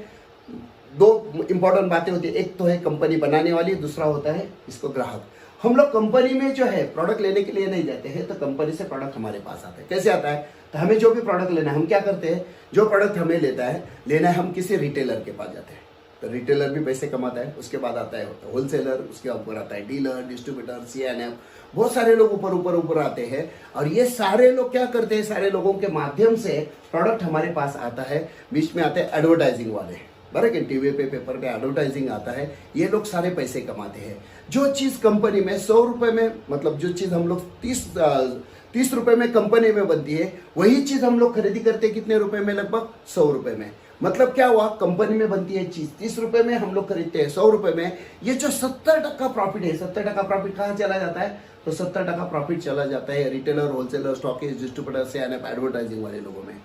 दो इंपॉर्टेंट बातें होती है, एक तो है कंपनी बनाने वाली, दूसरा होता है इसको ग्राहक। हम लोग कंपनी में जो है प्रोडक्ट लेने के लिए नहीं जाते हैं, तो कंपनी से प्रोडक्ट हमारे पास आता है। कैसे आता है, तो हमें जो भी प्रोडक्ट लेना है हम क्या करते हैं, जो प्रोडक्ट हमें लेना है हम किसी रिटेलर के पास जाते हैं, तो रिटेलर भी पैसे कमाता है, उसके बाद आता है होलसेलर, उसके ऊपर आता है डीलर, डिस्ट्रीब्यूटर, CNF, बहुत सारे लोग ऊपर आते हैं। और ये सारे लोग क्या करते हैं, सारे लोगों के माध्यम से प्रोडक्ट हमारे पास आता है। बीच में आते हैं एडवर्टाइजिंग वाले, बराबर, टीवी पे, पेपर पे एडवर्टाइजिंग आता है, ये लोग सारे पैसे कमाते हैं। जो चीज कंपनी में 100 रुपए में, मतलब जो चीज हम लोग 30 रुपए में कंपनी में बनती है, वही चीज हम लोग खरीदी करते हैं कितने रुपए में, लगभग 100 रुपए में। मतलब क्या हुआ, कंपनी में बनती है चीज 30 रुपए में, हम लोग खरीदते हैं 100 रुपए में। ये जो 70% प्रॉफिट है, 70% प्रॉफिट कहाँ चला जाता है, तो 70% प्रॉफिट चला जाता है retailer, wholesaler, stockist, distributor, CNF, advertising वाले लोगों में।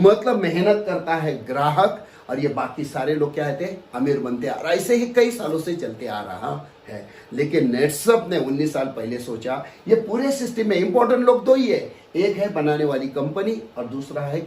मतलब मेहनत करता है ग्राहक, और ये बाकी सारे लोग क्या होते हैं, अमीर बनते हैं। और ऐसे ही कई सालों से चलते आ रहा है। लेकिन नेटसप ने 19 साल पहले सोचा, ये पूरे सिस्टम में इंपॉर्टेंट लोग दो ही है, एक है बनाने वाली कंपनी और दूसरा है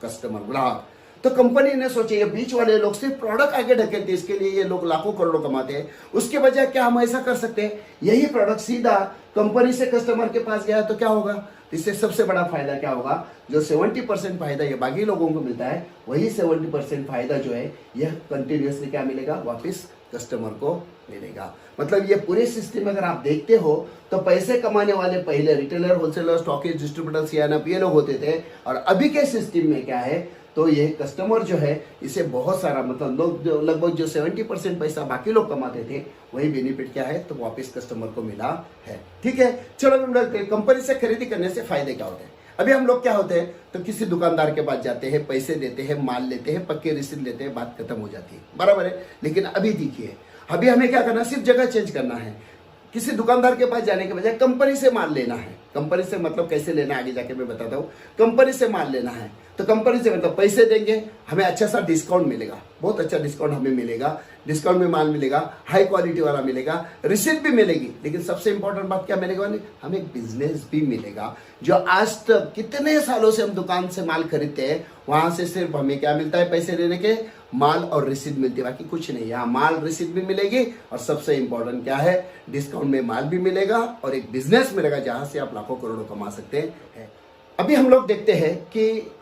कस्टमर, ग्राहक। तो कंपनी ने सोचा ये बीच वाले लोग सिर्फ प्रोडक्ट आगे ढकेलते, इसके लिए ये लोग लाखों करोड़ों कमाते हैं, उसके बजाय क्या हम ऐसा कर सकते हैं, यही प्रोडक्ट सीधा कंपनी से कस्टमर के पास गया तो क्या होगा, इससे सबसे बड़ा फायदा क्या होगा, जो 70% फायदा ये बाकी लोगों को मिलता है, वही 70% फायदा जो है यह कंटिन्यूअसली क्या मिलेगा, वापस कस्टमर को मिलेगा। मतलब ये पूरे सिस्टम में अगर आप देखते हो तो पैसे कमाने वाले पहले retailer, wholesaler, stockist, distributor, CNF ये लोग होते थे, और अभी के सिस्टम में क्या है, तो ये कस्टमर जो है इसे बहुत सारा, मतलब लोग लगभग जो 70% पैसा बाकी लोग कमाते थे, वही बेनिफिट क्या है, तो वापस कस्टमर को मिला है। ठीक है, चलो हम लोग कंपनी से खरीदी करने से फायदे क्या होते हैं। अभी हम लोग क्या होते हैं, तो किसी दुकानदार के पास जाते हैं, पैसे देते हैं, माल लेते हैं, पक्के रिसीट लेते हैं, बात खत्म हो जाती है, बराबर है। लेकिन अभी देखिए, अभी हमें क्या करना है, सिर्फ जगह चेंज करना है। किसी दुकानदार के पास जाने के बजाय कंपनी से माल लेना है। कंपनी से मतलब कैसे लेना है आगे जाके मैं बताता हूँ। कंपनी से माल लेना है तो कंपनी से मतलब पैसे देंगे, हमें अच्छा सा डिस्काउंट मिलेगा, बहुत अच्छा डिस्काउंट हमें मिलेगा, डिस्काउंट में माल मिलेगा, हाई क्वालिटी वाला मिलेगा, रिसीट भी मिलेगी, लेकिन सबसे इंपॉर्टेंट बात क्या मिलेगा, हमें बिजनेस भी मिलेगा। जो आज तक कितने सालों से हम दुकान से माल खरीदते हैं, वहां से सिर्फ हमें क्या मिलता है, पैसे देने के, माल और रिसीट मिलती है, बाकी कुछ नहीं। यहाँ माल रिसीट भी मिलेगी और सबसे इंपॉर्टेंट क्या है, डिस्काउंट में माल भी मिलेगा और एक बिजनेस मिलेगा जहां से आप लाखों करोड़ों कमा सकते हैं। अभी हम लोग देखते हैं कि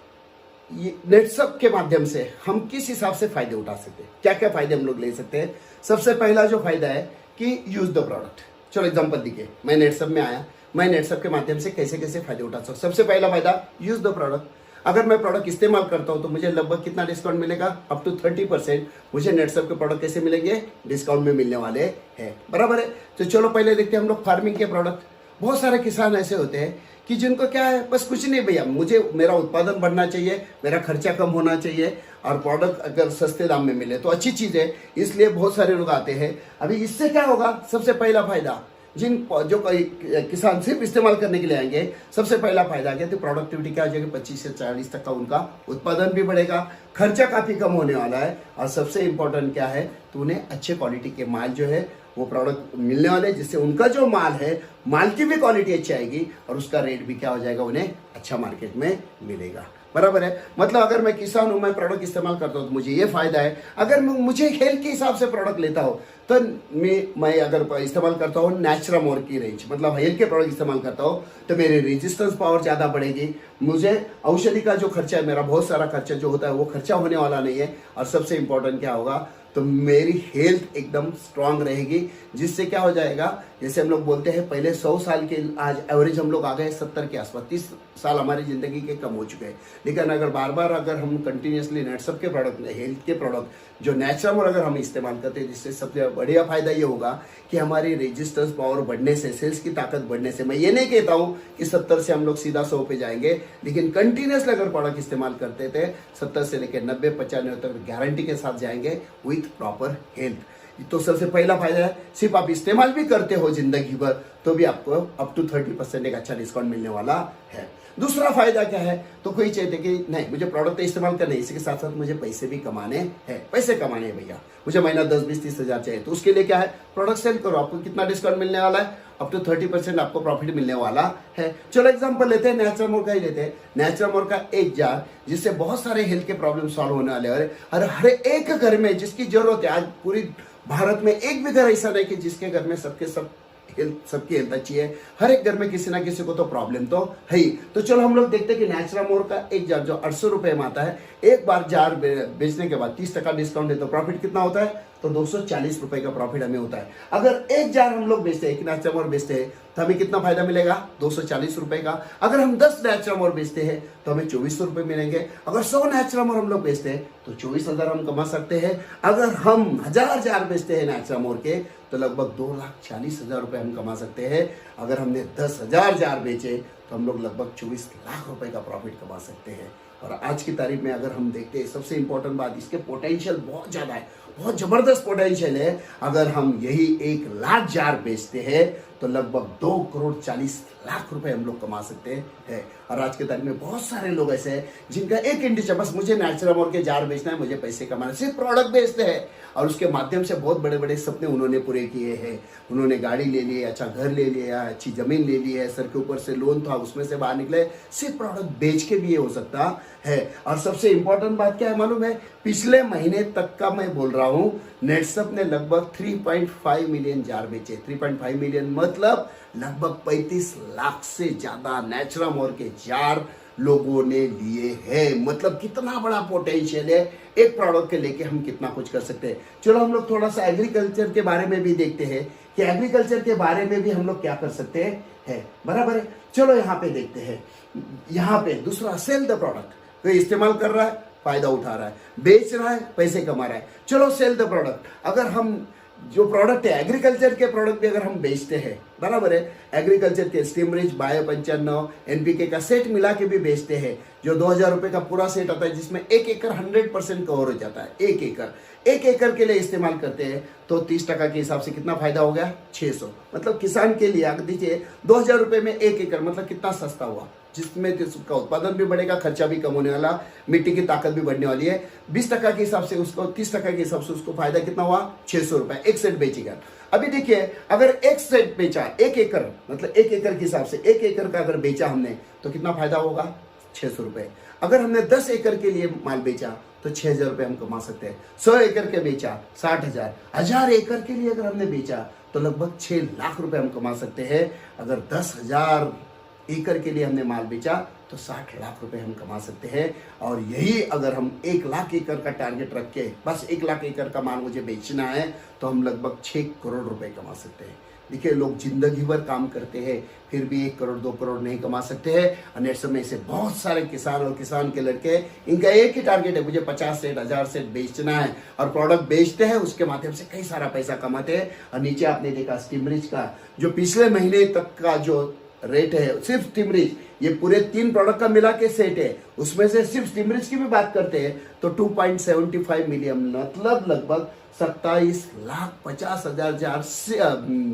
ये नेटसप के माध्यम से हम किस हिसाब से फायदे उठा सकते हैं, क्या क्या फायदे हम लोग ले सकते हैं। सबसे पहला जो फायदा है कि यूज द प्रोडक्ट। चलो एग्जांपल देखिए, मैं नेटसप में आया, मैं नेटसप के माध्यम से कैसे कैसे फायदे उठा सकता हूँ। सबसे पहला फायदा, यूज द प्रोडक्ट। अगर मैं प्रोडक्ट इस्तेमाल करता हूं तो मुझे लगभग कितना डिस्काउंट मिलेगा, अप टू 30% मुझे नेटसप के प्रोडक्ट कैसे मिलेंगे, डिस्काउंट में मिलने वाले हैं, बराबर है। तो चलो पहले देखते हैं हम लोग फार्मिंग के प्रोडक्ट। बहुत सारे किसान ऐसे होते हैं कि जिनको क्या है, बस कुछ नहीं भैया, मुझे मेरा उत्पादन बढ़ना चाहिए, मेरा खर्चा कम होना चाहिए और प्रोडक्ट अगर सस्ते दाम में मिले तो अच्छी चीज़ है, इसलिए बहुत सारे लोग आते हैं। अभी इससे क्या होगा, सबसे पहला फायदा, जो किसान सिर्फ इस्तेमाल करने के लिए आएंगे, सबसे पहला फायदा क्या है, तो प्रोडक्टिविटी क्या हो जाएगी, 25 से 40 तक का उनका उत्पादन भी बढ़ेगा, खर्चा काफी कम होने वाला है, और सबसे इंपॉर्टेंट क्या है, तो उन्हें अच्छे क्वालिटी के माल जो है वो प्रोडक्ट मिलने वाले, जिससे उनका जो माल है, माल की भी क्वालिटी अच्छी आएगी और उसका रेट भी क्या हो जाएगा, उन्हें अच्छा मार्केट में मिलेगा, बराबर है। मतलब अगर मैं किसान हूं, मैं प्रोडक्ट इस्तेमाल करता हूं तो मुझे ये फायदा है। अगर मुझे हेल्थ के हिसाब से प्रोडक्ट लेता हूं तो मैं अगर इस्तेमाल करता हूँ नेचुरामोर की रेंज, मतलब हेल्थ के प्रोडक्ट इस्तेमाल करता हूँ तो मेरी रेजिस्टेंस पावर ज़्यादा बढ़ेगी, मुझे औषधि का जो खर्चा है, मेरा बहुत सारा खर्चा जो होता है वो खर्चा होने वाला नहीं है, और सबसे इंपॉर्टेंट क्या होगा, तो मेरी हेल्थ एकदम स्ट्रांग रहेगी, जिससे क्या हो जाएगा, जैसे हम लोग बोलते हैं पहले 100 साल के, आज एवरेज हम लोग आ गए 70 के आसपास, 30 साल हमारी जिंदगी के कम हो चुके हैं। लेकिन अगर बार बार अगर हम कंटिन्यूसली नेटसप के प्रोडक्ट, हेल्थ के प्रोडक्ट जो नेचुरल अगर हम इस्तेमाल करते हैं, जिससे सबसे बढ़िया फायदा ये होगा कि हमारी रेजिस्टेंस पावर बढ़ने से, सेल्स की ताकत बढ़ने से, मैं ये नहीं कहता हूँ कि 70 से हम लोग सीधा 100 पे जाएंगे, लेकिन कंटिन्यूसली अगर प्रोडक्ट इस्तेमाल करते थे 70 से लेकर 90, 95 तक गारंटी के साथ जाएंगे विथ प्रॉपर हेल्थ। तो सबसे पहला फायदा है, सिर्फ आप इस्तेमाल भी करते हो जिंदगी भर तो भी आपको अप टू 30% एक अच्छा डिस्काउंट मिलने वाला है। दूसरा फायदा क्या है, तो कोई चाहते कि नहीं मुझे प्रोडक्ट तो इस्तेमाल करना है, इसी के साथ साथ मुझे पैसे भी कमाने हैं, पैसे कमाने हैं भैया, मुझे महीना 10, 20, 30 हजार चाहिए, तो उसके लिए क्या है, प्रोडक्ट सेल करो। आपको कितना डिस्काउंट मिलने वाला है, अप टू 30% आपको प्रॉफिट मिलने वाला है। चलो एग्जांपल लेते हैं, नेचुरामोर का ही लेते हैं। नेचुरामोर का एक जार जिससे बहुत सारे हेल्थ के प्रॉब्लम सॉल्व होने वाले हैं, और हर एक घर में जिसकी जरूरत है, आज पूरी भारत में एक भी घर ऐसा नहीं कि जिसके घर में सबकी हेल्थ अच्छी है, हर एक घर में किसी ना किसी को तो प्रॉब्लम तो है ही। तो चलो हम लोग देखते हैं कि नेचुरामोर का एक जार जो 800 रुपए में आता है, एक बार जार बेचने के बाद 30% डिस्काउंट है तो प्रॉफिट कितना होता है, तो 240 रुपए का प्रॉफिट हमें होता है। अगर एक जार हम लोग बेचते हैं, एक नेचुरामोर बेचते हैं, तो हमें कितना फायदा मिलेगा, 240 रुपए का। अगर हम 10 नेचुरामोर बेचते हैं तो हमें 2400 रुपए मिलेंगे। अगर 100 नेचुरामोर हम लोग बेचते हैं तो 24,000 हम कमा सकते हैं। अगर हम 1000 जार बेचते हैं नेचुरामोर के तो लगभग 2,40,000 रुपए हम कमा सकते हैं। अगर हमने 10,000 जार बेचे तो हम लोग लगभग 24 लाख रुपए का प्रॉफिट कमा सकते हैं। और आज की तारीख में अगर हम देखते हैं, सबसे इंपॉर्टेंट बात, इसके पोटेंशियल बहुत ज्यादा है, बहुत जबरदस्त पोटेंशियल है। अगर हम यही 1 लाख जार बेचते हैं तो लगभग 2,40,00,000 रुपए हम लोग कमा सकते हैं। और आज के तारीख में बहुत सारे लोग ऐसे हैं जिनका एक इंडिया, बस मुझे नेचुरामोर के जार बेचना है, मुझे पैसे कमाना, सिर्फ प्रोडक्ट बेचते हैं और उसके माध्यम से बहुत बड़े बड़े सपने उन्होंने पूरे किए हैं। उन्होंने गाड़ी ले ली, अच्छा घर ले लिया, अच्छी जमीन ले ली है, सर के ऊपर से लोन था उसमें से बाहर निकले, सिर्फ प्रोडक्ट बेच के भी ये हो सकता है। और सबसे इंपॉर्टेंट बात क्या है मालूम है, पिछले महीने तक का मैं बोल रहा हूँ, नेटसप ने लगभग 3.5 मिलियन जार बेचे। 3.5 मिलियन मतलब लगभग 35 लाख से ज्यादा नेचुरामोर के जार लोगों ने लिए हैं। मतलब कितना बड़ा पोटेंशियल है, एक प्रोडक्ट के लेके हम कितना कुछ कर सकते हैं। चलो हम लोग थोड़ा सा एग्रीकल्चर के बारे में भी देखते हैं कि एग्रीकल्चर के बारे में भी हम लोग क्या कर सकते हैं, बराबर है। चलो यहाँ पे देखते हैं, यहाँ पे दूसरा, सेल द प्रोडक्ट। कोई इस्तेमाल कर रहा है, फायदा उठा रहा है, बेच रहा है, पैसे कमा रहा है। चलो सेल द प्रोडक्ट। अगर हम जो प्रोडक्ट है, एग्रीकल्चर के प्रोडक्ट भी अगर हम बेचते हैं, बराबर है, एग्रीकल्चर के स्टीमरिच, बायो 95, एनपीके का सेट मिला के भी बेचते हैं, जो 2,000 रुपए का पूरा सेट आता है, जिसमें 1 एकड़ 100% कवर हो जाता है। 1 एकड़ के लिए इस्तेमाल करते हैं तो 30% के हिसाब से कितना फायदा हो गया, 600। मतलब किसान के लिए अगर दीजिए 2,000 रुपए में 1 एकड़, मतलब कितना सस्ता हुआ, जिसमें उसका उत्पादन भी बढ़ेगा, खर्चा भी कम होने वाला, मिट्टी की ताकत भी बढ़ने वाली है। 20% के हिसाब से उसको, 30% के हिसाब से उसको फायदा कितना हुआ, 600 रुपए। एक सेट बेचेगा। अभी देखिए, अगर एक सेट बेचा, 1 एकड़, मतलब 1 एकड़ के हिसाब से 1 एकड़ का अगर बेचा हमने तो कितना फायदा होगा, 600 रुपए। अगर हमने 10 एकड़ के लिए माल बेचा तो 6,000 रुपए हम कमा सकते हैं। 100 एकड़ के बेचा 60,000, 1,000 एकड़ के लिए अगर हमने बेचा तो लगभग 6 लाख रुपए हम कमा सकते हैं। अगर 10,000 एकड़ के लिए हमने माल बेचा तो 60 लाख रुपए हम कमा सकते हैं। और यही अगर हम 1 लाख एकड़ का टारगेट रख के, बस 1 लाख एकड़ का माल मुझे बेचना है, तो हम लगभग 6 करोड़ रुपए कमा सकते हैं। देखिए, लोग जिंदगी भर काम करते हैं फिर भी 1 करोड़ 2 करोड़ नहीं कमा सकते हैं। और नेट समय से बहुत सारे किसान और किसान के लड़के, इनका एक ही टारगेट है, मुझे 50 सेट 1000 सेट बेचना है, और प्रोडक्ट बेचते हैं, उसके माध्यम से कई सारा पैसा कमाते हैं। और नीचे आपने देखा स्टीमरिच का जो पिछले महीने तक का जो रेट है, सिर्फ स्टीमरिच, ये पूरे 3 प्रोडक्ट का मिला के सेट है, उसमें से सिर्फ स्टीमरिच की भी बात करते हैं तो 2.75 मिलियन, मतलब लगभग 27,50,000 जार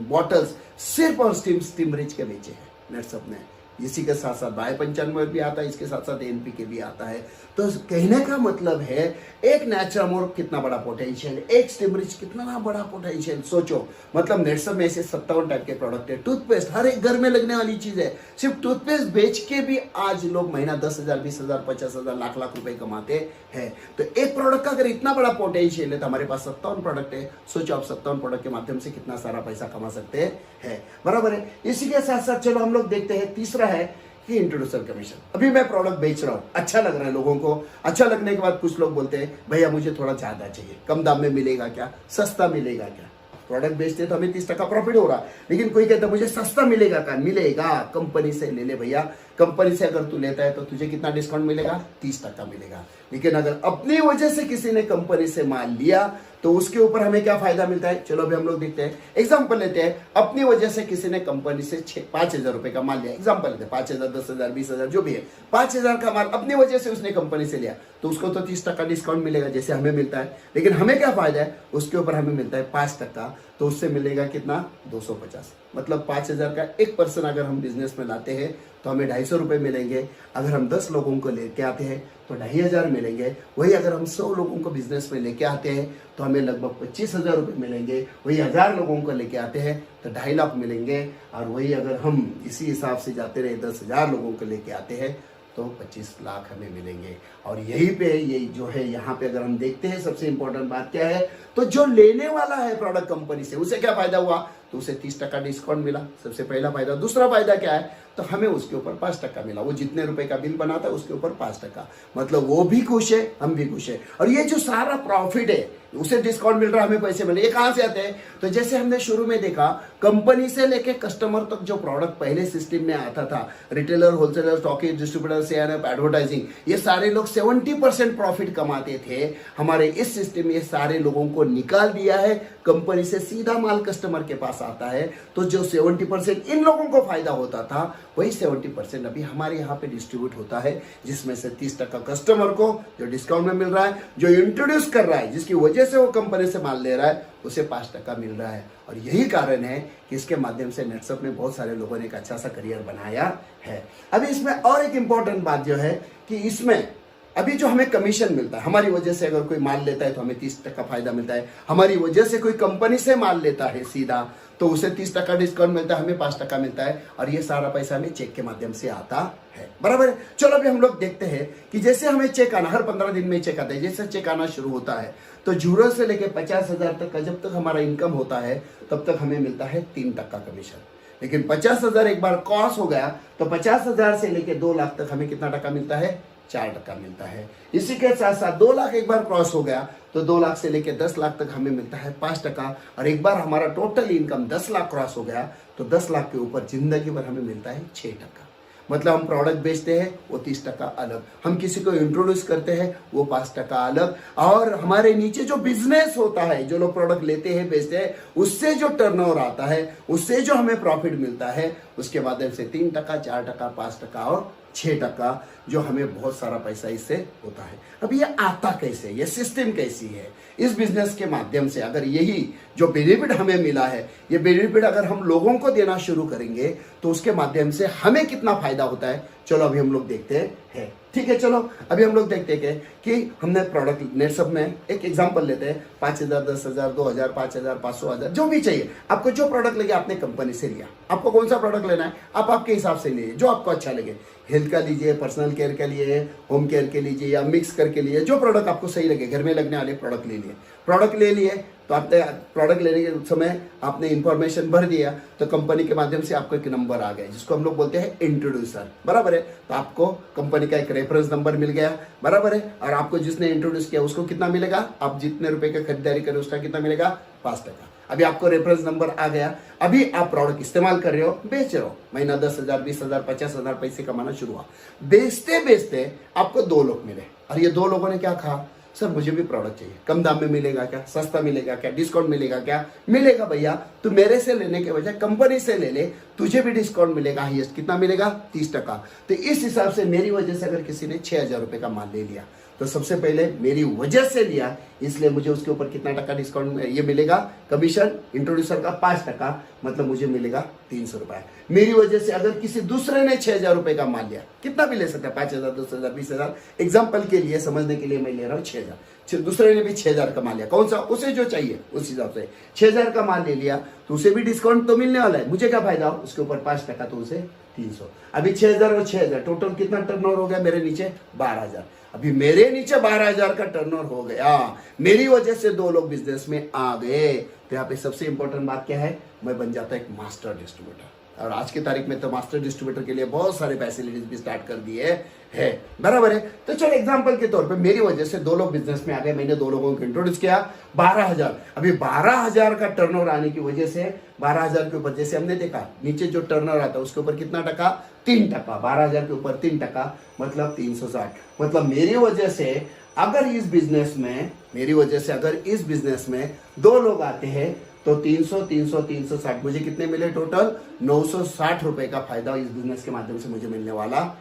बॉटल्स सिर्फ और स्टीमरिच के बेचे हैं नेटसप ने। इसी के साथ साथ बायो 95 भी आता है, इसके साथ साथ एनपीके भी आता है। तो कहने का मतलब है, एक नेचुरामोर कितना बड़ा पोटेंशियल है, एक स्टीमरिच कितना बड़ा पोटेंशियल, सोचो। मतलब नेटसप में ऐसे 57 टाइप के प्रोडक्ट है। टूथपेस्ट हर एक घर में लगने वाली चीज है, सिर्फ टूथपेस्ट बेच के भी आज लोग महीना 10,000, 20,000, 50,000, लाख लाख रुपए कमाते हैं। तो एक प्रोडक्ट का अगर इतना बड़ा पोटेंशियल है तो हमारे पास 57 प्रोडक्ट है। सोचो आप 57 प्रोडक्ट के माध्यम से कितना सारा पैसा कमा सकते हैं, बराबर है। इसी के साथ साथ चलो हम लोग देखते हैं, तीसरा है कि इंट्रोड्यूसर कमीशन। अभी मैं प्रोडक्ट बेच रहा हूं, अच्छा लग रहा है लोगों को, अच्छा लगने के बाद कुछ लोग बोलते हैं भैया मुझे थोड़ा ज्यादा चाहिए, कम दाम में मिलेगा क्या, सस्ता मिलेगा क्या। प्रोडक्ट बेचते तो हमें 30% प्रॉफिट हो रहा है, लेकिन कोई कहता है मुझे सस्ता मिलेगा क्या, मिलेगा, कंपनी से ले ले भैया, कंपनी से अगर तू लेता है तो तुझे कितना डिस्काउंट मिलेगा? 30% मिलेगा। लेकिन अगर अपनी वजह से किसी ने कंपनी से माल लिया तो उसके ऊपर हमें क्या फायदा मिलता है? चलो अभी हम लोग देखते हैं, एग्जांपल लेते हैं। अपनी वजह से किसी ने कंपनी से 5,000 रुपए का माल लिया, एग्जांपल लेते हैं, 5,000, 10,000, 20,000 जो भी है, 5,000 का माल अपनी वजह से उसने कंपनी से लिया तो उसको तो 30% डिस्काउंट मिलेगा जैसे हमें मिलता है। लेकिन हमें क्या फायदा है? उसके ऊपर हमें मिलता है 5%, तो उससे मिलेगा कितना? 250। मतलब 5,000 का एक पर्सन अगर हम बिजनेस में लाते हैं तो हमें 250 रुपए मिलेंगे। अगर हम 10 लोगों को लेके आते हैं तो 2,500 मिलेंगे। वही अगर हम 100 लोगों को बिजनेस में लेके आते हैं तो हमें लगभग 25,000 रुपए मिलेंगे। वही 1,000 लोगों को लेके आते हैं तो 2.5 लाख मिलेंगे। और वही अगर हम इसी हिसाब से जाते रहे 10,000 लोगों को लेके आते हैं तो 25 लाख हमें मिलेंगे। और यहीं पे ये जो है यहाँ पे अगर हम देखते हैं सबसे इंपॉर्टेंट बात क्या है, तो जो लेने वाला है प्रोडक्ट कंपनी से उसे क्या फायदा हुआ? तो उसे 30% डिस्काउंट मिला, सबसे पहला फायदा। दूसरा फायदा क्या है? तो हमें उसके ऊपर 5% मिला। वो जितने रुपए का बिल बनाता है उसके ऊपर 5%, मतलब वो भी खुश है, हम भी खुश है। और ये जो सारा प्रॉफिट है उसे डिस्काउंट मिल रहा है, हमें पैसे मिल रहे। ये कहां से आते हैं? तो जैसे हमने शुरू में देखा, कंपनी से लेके कस्टमर तक जो प्रोडक्ट पहले सिस्टम में आता था, retailer, wholesaler, stockist, distributor, CRF, advertising, ये सारे लोग 70% प्रॉफिट कमाते थे। हमारे इस सिस्टम में ये सारे लोगों को निकाल दिया है, कंपनी से सीधा माल कस्टमर के पास आता है। तो जो 70% इन लोगों को फायदा होता था वही 70% अभी हमारे यहाँ पे डिस्ट्रीब्यूट होता है, जिसमें से 30% कस्टमर को जो डिस्काउंट में मिल रहा है, जो इंट्रोड्यूस कर रहा है, जिसकी वजह से वो कंपनी से माल ले रहा है, उसे 5% मिल रहा है। और यही कारण है कि इसके माध्यम से नेटसप में बहुत सारे लोगों ने एक अच्छा सा करियर बनाया है। अभी इसमें और एक इंपॉर्टेंट बात जो है कि इसमें अभी जो हमें कमीशन मिलता है, हमारी वजह से अगर कोई माल लेता है तो हमें 30% फायदा मिलता है। हमारी वजह से कोई कंपनी से माल लेता है सीधा तो उसे 30% डिस्काउंट मिलता है, हमें 5% मिलता है। और ये सारा पैसा हमें चेक के माध्यम से आता है, बराबर है। चलो अभी हम लोग देखते हैं कि जैसे हमें चेक आना, हर 15 दिन में चेक आता है। जैसे चेक आना शुरू होता है तो 0 से लेकर 50,000 तक का जब तक हमारा इनकम होता है तब तक हमें मिलता है 3% कमीशन। लेकिन 50,000 एक बार क्रॉस हो गया तो 50,000 से लेकर 2 लाख तक हमें कितना टका मिलता है? 4% मिलता है। इसी के साथ साथ 2 लाख एक बार क्रॉस हो गया तो 2 लाख से लेकर 10 लाख तक हमें मिलता है 5%। और एक बार हमारा टोटल इनकम 10 लाख क्रॉस हो गया तो 10 लाख के ऊपर जिंदगी भर हमें मिलता है 6%। मतलब हम प्रोडक्ट बेचते हैं वो 30% अलग, हम किसी को इंट्रोड्यूस करते हैं वो 5% अलग, और हमारे नीचे जो बिजनेस होता है, जो लोग प्रोडक्ट लेते हैं बेचते हैं, उससे जो टर्नओवर आता है, उससे जो हमें प्रॉफिट मिलता है, उसके माध्यम से 3%, 4%, 5% और 6% जो हमें बहुत सारा पैसा इससे होता है। अब ये आता कैसे, ये सिस्टम कैसी है? इस बिजनेस के माध्यम से अगर यही जो बेनिफिट हमें मिला है, ये बेनिफिट अगर हम लोगों को देना शुरू करेंगे तो उसके माध्यम से हमें कितना फायदा होता है, चलो अभी हम लोग देखते हैं। ठीक है, चलो अभी हम लोग देखते हैं कि हमने प्रोडक्ट नेटसप में एक एग्जांपल लेते हैं। 5,000, 10,000, 2,000, 5,000, 500,000 जो भी चाहिए आपको, जो प्रोडक्ट लगे आपने कंपनी से लिया, आपको कौन सा प्रोडक्ट लेना है आप आपके हिसाब से लीजिए, जो आपको अच्छा लगे। हेल्थ का लीजिए, पर्सनल केयर का लिए, होम केयर के लीजिए, या मिक्स करके लिए, जो प्रोडक्ट आपको सही लगे, घर में लगने वाले प्रोडक्ट ले लिए। प्रोडक्ट ले लिए तो आपने प्रोडक्ट लेने के समय आपने इंफॉर्मेशन भर दिया तो कंपनी के माध्यम से आपको एक नंबर आ गया जिसको हम लोग बोलते हैं इंट्रोड्यूसर, बराबर है। तो आपको कंपनी का एक रेफरेंस नंबर मिल गया, बराबर है। और आपको जिसने इंट्रोड्यूस किया उसको कितना मिलेगा? आप जितने रुपए का खरीदारी करें उसका कितना मिलेगा? 5%। अभी आपको रेफरेंस नंबर आ गया, अभी आप प्रोडक्ट इस्तेमाल कर रहे हो, बेच रहे हो, महीना 10,000, 20,000, 50,000 पैसे कमाना शुरू हुआ। बेचते बेचते आपको 2 लोग मिले और ये 2 लोगों ने क्या कहा, सर मुझे भी प्रोडक्ट चाहिए, कम दाम में मिलेगा क्या, सस्ता मिलेगा क्या, डिस्काउंट मिलेगा क्या? मिलेगा भैया, तू मेरे से लेने के बजाय कंपनी से ले ले, तुझे भी डिस्काउंट मिलेगा। हाईएस्ट कितना मिलेगा? 30%। तो इस हिसाब से मेरी वजह से अगर किसी ने 6,000 रुपए का माल ले लिया तो सबसे पहले मेरी वजह से लिया, इसलिए मुझे उसके ऊपर कितना टका डिस्काउंट ये मिलेगा? कमीशन इंट्रोड्यूसर का 5%, मतलब मुझे मिलेगा 300 रुपए। मेरी वजह से अगर किसी दूसरे ने 6,000 रुपए का माल लिया, कितना भी ले सकता है, 5,000, 10,000, 20,000, एग्जाम्पल के लिए समझने के लिए मैं ले रहा हूँ 6,000। दूसरे ने भी 6,000 का माल लिया, कौन सा? उसे जो चाहिए उस हिसाब से 6,000 का माल ले लिया तो उसे भी डिस्काउंट तो मिलने वाला है। मुझे क्या फायदा हो? उसके ऊपर 5%, तो उसे 300। अभी 6,000 और 6,000 टोटल कितना टर्नओवर हो गया मेरे नीचे? 12,000। अभी मेरे नीचे 12,000 का टर्नओवर हो गया, मेरी वजह से 2 लोग बिजनेस में आ गए। तो यहाँ पे सबसे इंपॉर्टेंट बात क्या है? मैं बन जाता एक मास्टर डिस्ट्रीब्यूटर। और आज की तारीख में तो मास्टर डिस्ट्रीब्यूटर के लिए बहुत सारे फैसिलिटीज भी स्टार्ट कर दिए है, बराबर है। तो चलो एग्जांपल के तौर पे मेरी वजह से 2 लोग बिजनेस में आ गए, मैंने 2 लोगों को इंट्रोड्यूस किया, 12,000। अभी 12,000 का टर्नओवर आने की वजह से 12,000 के ऊपर जैसे हमने देखा नीचे जो टर्नओवर आता है उसके ऊपर कितना टका, 3%। 12,000 के ऊपर 3% मतलब 360। मतलब मेरी वजह से अगर इस बिजनेस में 2 लोग आते हैं तो 300, 300, 360 मुझे कितने मिले टोटल 960 रुपए का फायदा इस बिजनेस के माध्यम से मुझे मिलने वाला है।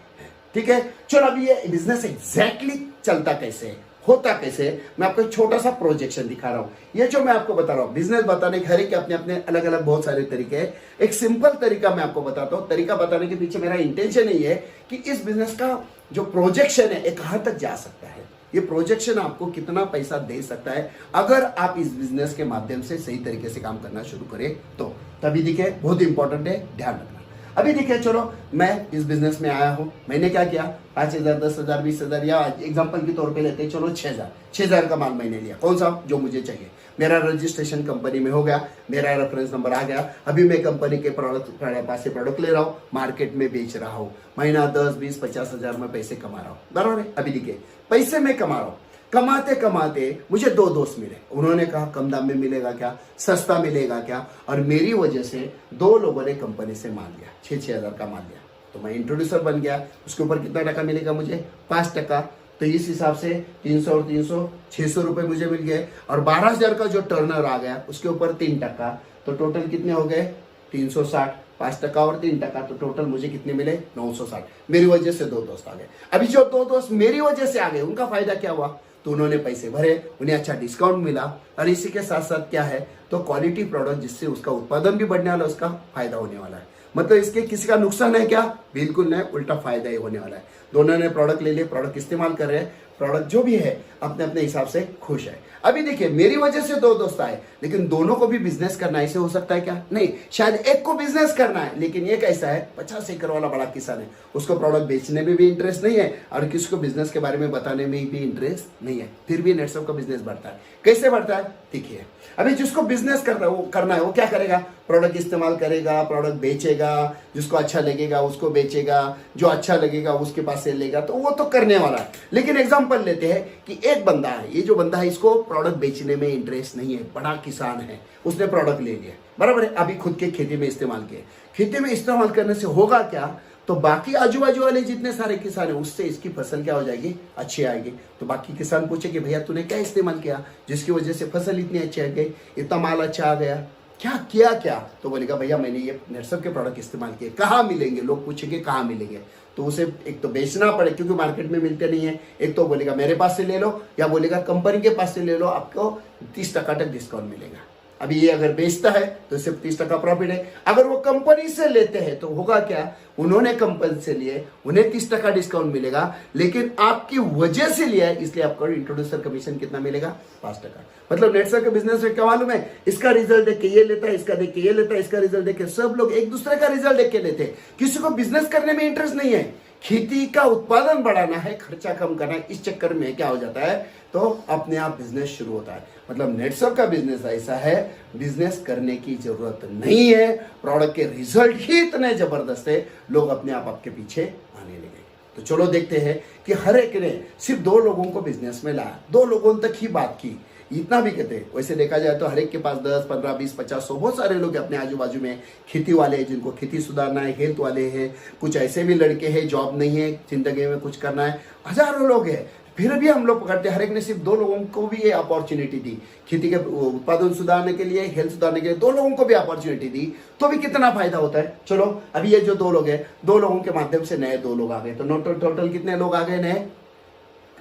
ठीक है, चलो अभी ये बिजनेस एग्जैक्टली चलता कैसे है, होता कैसे है, मैं आपको एक छोटा सा प्रोजेक्शन दिखा रहा हूं। ये जो मैं आपको बता रहा हूं बिजनेस बताने के हर एक अपने अपने अलग अलग बहुत सारे तरीके हैं। एक सिंपल तरीका मैं आपको बताता हूं। तरीका बताने के पीछे मेरा इंटेंशन यही है कि इस बिजनेस का जो प्रोजेक्शन है एक कहां तक जा सकता है, ये प्रोजेक्शन आपको कितना पैसा दे सकता है अगर आप इस बिजनेस के माध्यम से सही तरीके से काम करना शुरू करें तो। तभी देखिए बहुत इंपॉर्टेंट है, ध्यान रखना। अभी देखिए चलो मैं इस बिजनेस में आया हूं, मैंने क्या किया 5,000, 10,000, 20,000 या एग्जांपल के तौर पे लेते हैं, चलो 6,000 का माल मैंने लिया, कौन सा जो मुझे चाहिए। मेरा रजिस्ट्रेशन कंपनी में हो गया, मेरा रेफरेंस नंबर आ गया। अभी मैं कंपनी के पास से प्रोडक्ट ले रहा हूँ, मार्केट में बेच रहा हूँ, महीना 10, 20, 50,000 में पैसे कमा रहा हूँ, बराबर है। अभी देखिए पैसे मैं कमा रहा हूँ, कमाते कमाते मुझे 2 दोस्त मिले, उन्होंने कहा कम दाम में मिलेगा क्या, सस्ता मिलेगा क्या, और मेरी वजह से 2 लोगों ने कंपनी से माल लिया, 6,000 का माल लिया, तो मैं इंट्रोड्यूसर बन गया। उसके ऊपर कितना टका मिलेगा मुझे, 5%। तो इस हिसाब से 300 और 300 600 रुपए मुझे मिल गए, और 12,000 का जो टर्नर आ गया उसके ऊपर 3%, तो टोटल कितने हो गए 360, 5% और 3%, तो टोटल मुझे कितने मिले 960। मेरी वजह से 2 दोस्त आ गए। अभी जो 2 दोस्त मेरी वजह से आ गए उनका फायदा क्या हुआ, तो उन्होंने पैसे भरे, उन्हें अच्छा डिस्काउंट मिला, और इसी के साथ साथ क्या है तो क्वालिटी प्रोडक्ट जिससे उसका उत्पादन भी बढ़ने वाला है, उसका फायदा होने वाला है। मतलब इसके किसी का नुकसान है क्या, बिल्कुल नहीं, उल्टा फायदा ही होने वाला है। दोनों ने प्रोडक्ट ले लिए, प्रोडक्ट इस्तेमाल कर रहे हैं, प्रोडक्ट जो भी है अपने अपने हिसाब से खुश है। अभी देखिए मेरी वजह से 2 दोस्त आए, लेकिन दोनों को भी बिजनेस करना ऐसे हो सकता है क्या, नहीं, शायद एक को बिजनेस करना है, लेकिन एक ऐसा है 50 एकड़ वाला बड़ा किसान है, उसको प्रोडक्ट बेचने में भी इंटरेस्ट नहीं है और किसी को बिजनेस के बारे में बताने में भी इंटरेस्ट नहीं है, फिर भी नेटसप का बिजनेस बढ़ता है। कैसे बढ़ता है देखिए, अभी जिसको बिजनेस करना है वो क्या करेगा, प्रोडक्ट इस्तेमाल करेगा, प्रोडक्ट बेचेगा, जिसको अच्छा लगेगा उसको बेचेगा, जो अच्छा लगेगा उसके पास से लेगा, तो वो तो करने वाला है। लेकिन एग्जांपल लेते हैं कि एक बंदा है, ये जो बंदा है इसको प्रोडक्ट बेचने में इंटरेस्ट नहीं है, बड़ा किसान है, उसने प्रोडक्ट ले लिया, बराबर है, अभी खुद के खेती में इस्तेमाल किए। खेती में इस्तेमाल करने से होगा क्या, तो बाकी आजू बाजू वाले जितने सारे किसान है उससे इसकी फसल क्या हो जाएगी, अच्छी आएगी। तो बाकी किसान पूछे कि भैया तूने क्या इस्तेमाल किया जिसकी वजह से फसल इतनी अच्छी आ गई, इतना माल अच्छा आ गया, क्या किया क्या, तो बोलेगा भैया मैंने ये नेटसप के प्रोडक्ट इस्तेमाल किए। कहाँ मिलेंगे, लोग पूछेंगे कहाँ मिलेंगे, तो उसे एक तो बेचना पड़े क्योंकि मार्केट में मिलते नहीं है, एक तो बोलेगा मेरे पास से ले लो, या बोलेगा कंपनी के पास से ले लो, आपको 30% तक डिस्काउंट मिलेगा। अभी ये अगर बेचता है तो सिर्फ 30% प्रॉफिट है। अगर वो कंपनी से लेते हैं तो होगा क्या, उन्होंने कंपनी से लिए, उन्हें 30% डिस्काउंट मिलेगा, लेकिन आपकी वजह से लिया है इसलिए आपको इंट्रोड्यूसर कमीशन कितना मिलेगा, 5%। मतलब नेटसप के बिजनेस में क्या मालूम है, इसका रिजल्ट देख के ये लेता है, इसका देख के ये लेता है, इसका रिजल्ट देख के सब लोग एक दूसरे का रिजल्ट देख के लेते हैं। किसी को बिजनेस करने में इंटरेस्ट नहीं है, खेती का उत्पादन बढ़ाना है, खर्चा कम करना है, इस चक्कर में क्या हो जाता है तो अपने आप बिजनेस शुरू होता है। मतलब नेटसप का बिजनेस ऐसा है, बिजनेस करने की जरूरत नहीं है, प्रोडक्ट के रिजल्ट ही इतने जबरदस्त है, लोग अपने आप आपके पीछे आने लगे। तो चलो देखते हैं कि हर एक ने सिर्फ 2 लोगों को बिजनेस में लाया, 2 लोगों तक ही बात की, इतना भी कहते हैं। वैसे देखा जाए तो हर एक के पास 10, 15, 20, 50, 100 बहुत सारे लोग अपने आजू बाजू में खेती वाले हैं, जिनको खेती सुधारना है, हेल्थ वाले हैं, कुछ ऐसे भी लड़के हैं जॉब नहीं है, जिंदगी में कुछ करना है, हजारों लोग हैं। फिर भी हम लोग पकड़ते, हर एक ने सिर्फ 2 लोगों को भी ये अपॉर्चुनिटी दी, खेती के उत्पादन सुधारने के लिए, हेल्थ सुधारने के लिए 2 लोगों को भी अपॉर्चुनिटी दी, तो भी कितना फायदा होता है। चलो अभी ये जो 2 लोग हैं, 2 लोगों के माध्यम से नए 2 लोग आ गए, तो टोटल कितने लोग आ गए, नए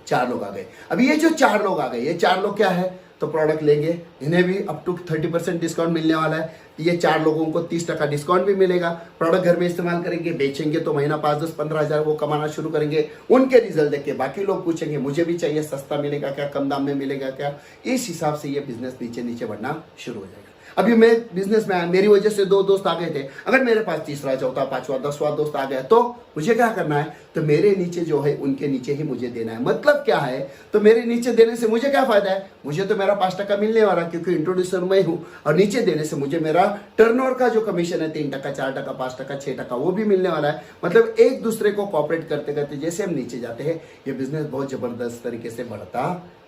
4 लोग आ गए। अभी ये जो 4 लोग आ गए, ये 4 लोग क्या है तो प्रोडक्ट लेंगे, इन्हें भी अप टू 30% डिस्काउंट मिलने वाला है। ये 4 लोगों को 30% डिस्काउंट भी मिलेगा, प्रोडक्ट घर में इस्तेमाल करेंगे, बेचेंगे तो महीना 5, 10, 15 हज़ार वो कमाना शुरू करेंगे। उनके रिजल्ट देख के बाकी लोग पूछेंगे मुझे भी चाहिए, सस्ता मिलेगा क्या, कम दाम में मिलेगा क्या, इस हिसाब से ये बिजनेस नीचे नीचे बढ़ना शुरू हो जाएगा। अभी मैं बिजनेस में आया, मेरी वजह से 2 दोस्त आ गए थे, अगर मेरे पास तीसरा चौथा पांचवा 10वां दोस्त आ गया तो मुझे क्या करना है, तो मेरे नीचे जो है उनके नीचे ही मुझे देना है। मतलब क्या है, तो मेरे नीचे देने से मुझे क्या फायदा है, मुझे तो मेरा 5% मिलने वाला, क्योंकि इंट्रोड्यूसर मैं हूं, और नीचे देने से मुझे मेरा टर्नओवर का जो कमीशन है 3%, 4%, 5%, 6% वो भी मिलने वाला है। मतलब एक दूसरे को कॉपरेट करते करते जैसे हम नीचे जाते हैं, ये बिजनेस बहुत जबरदस्त तरीके से बढ़ता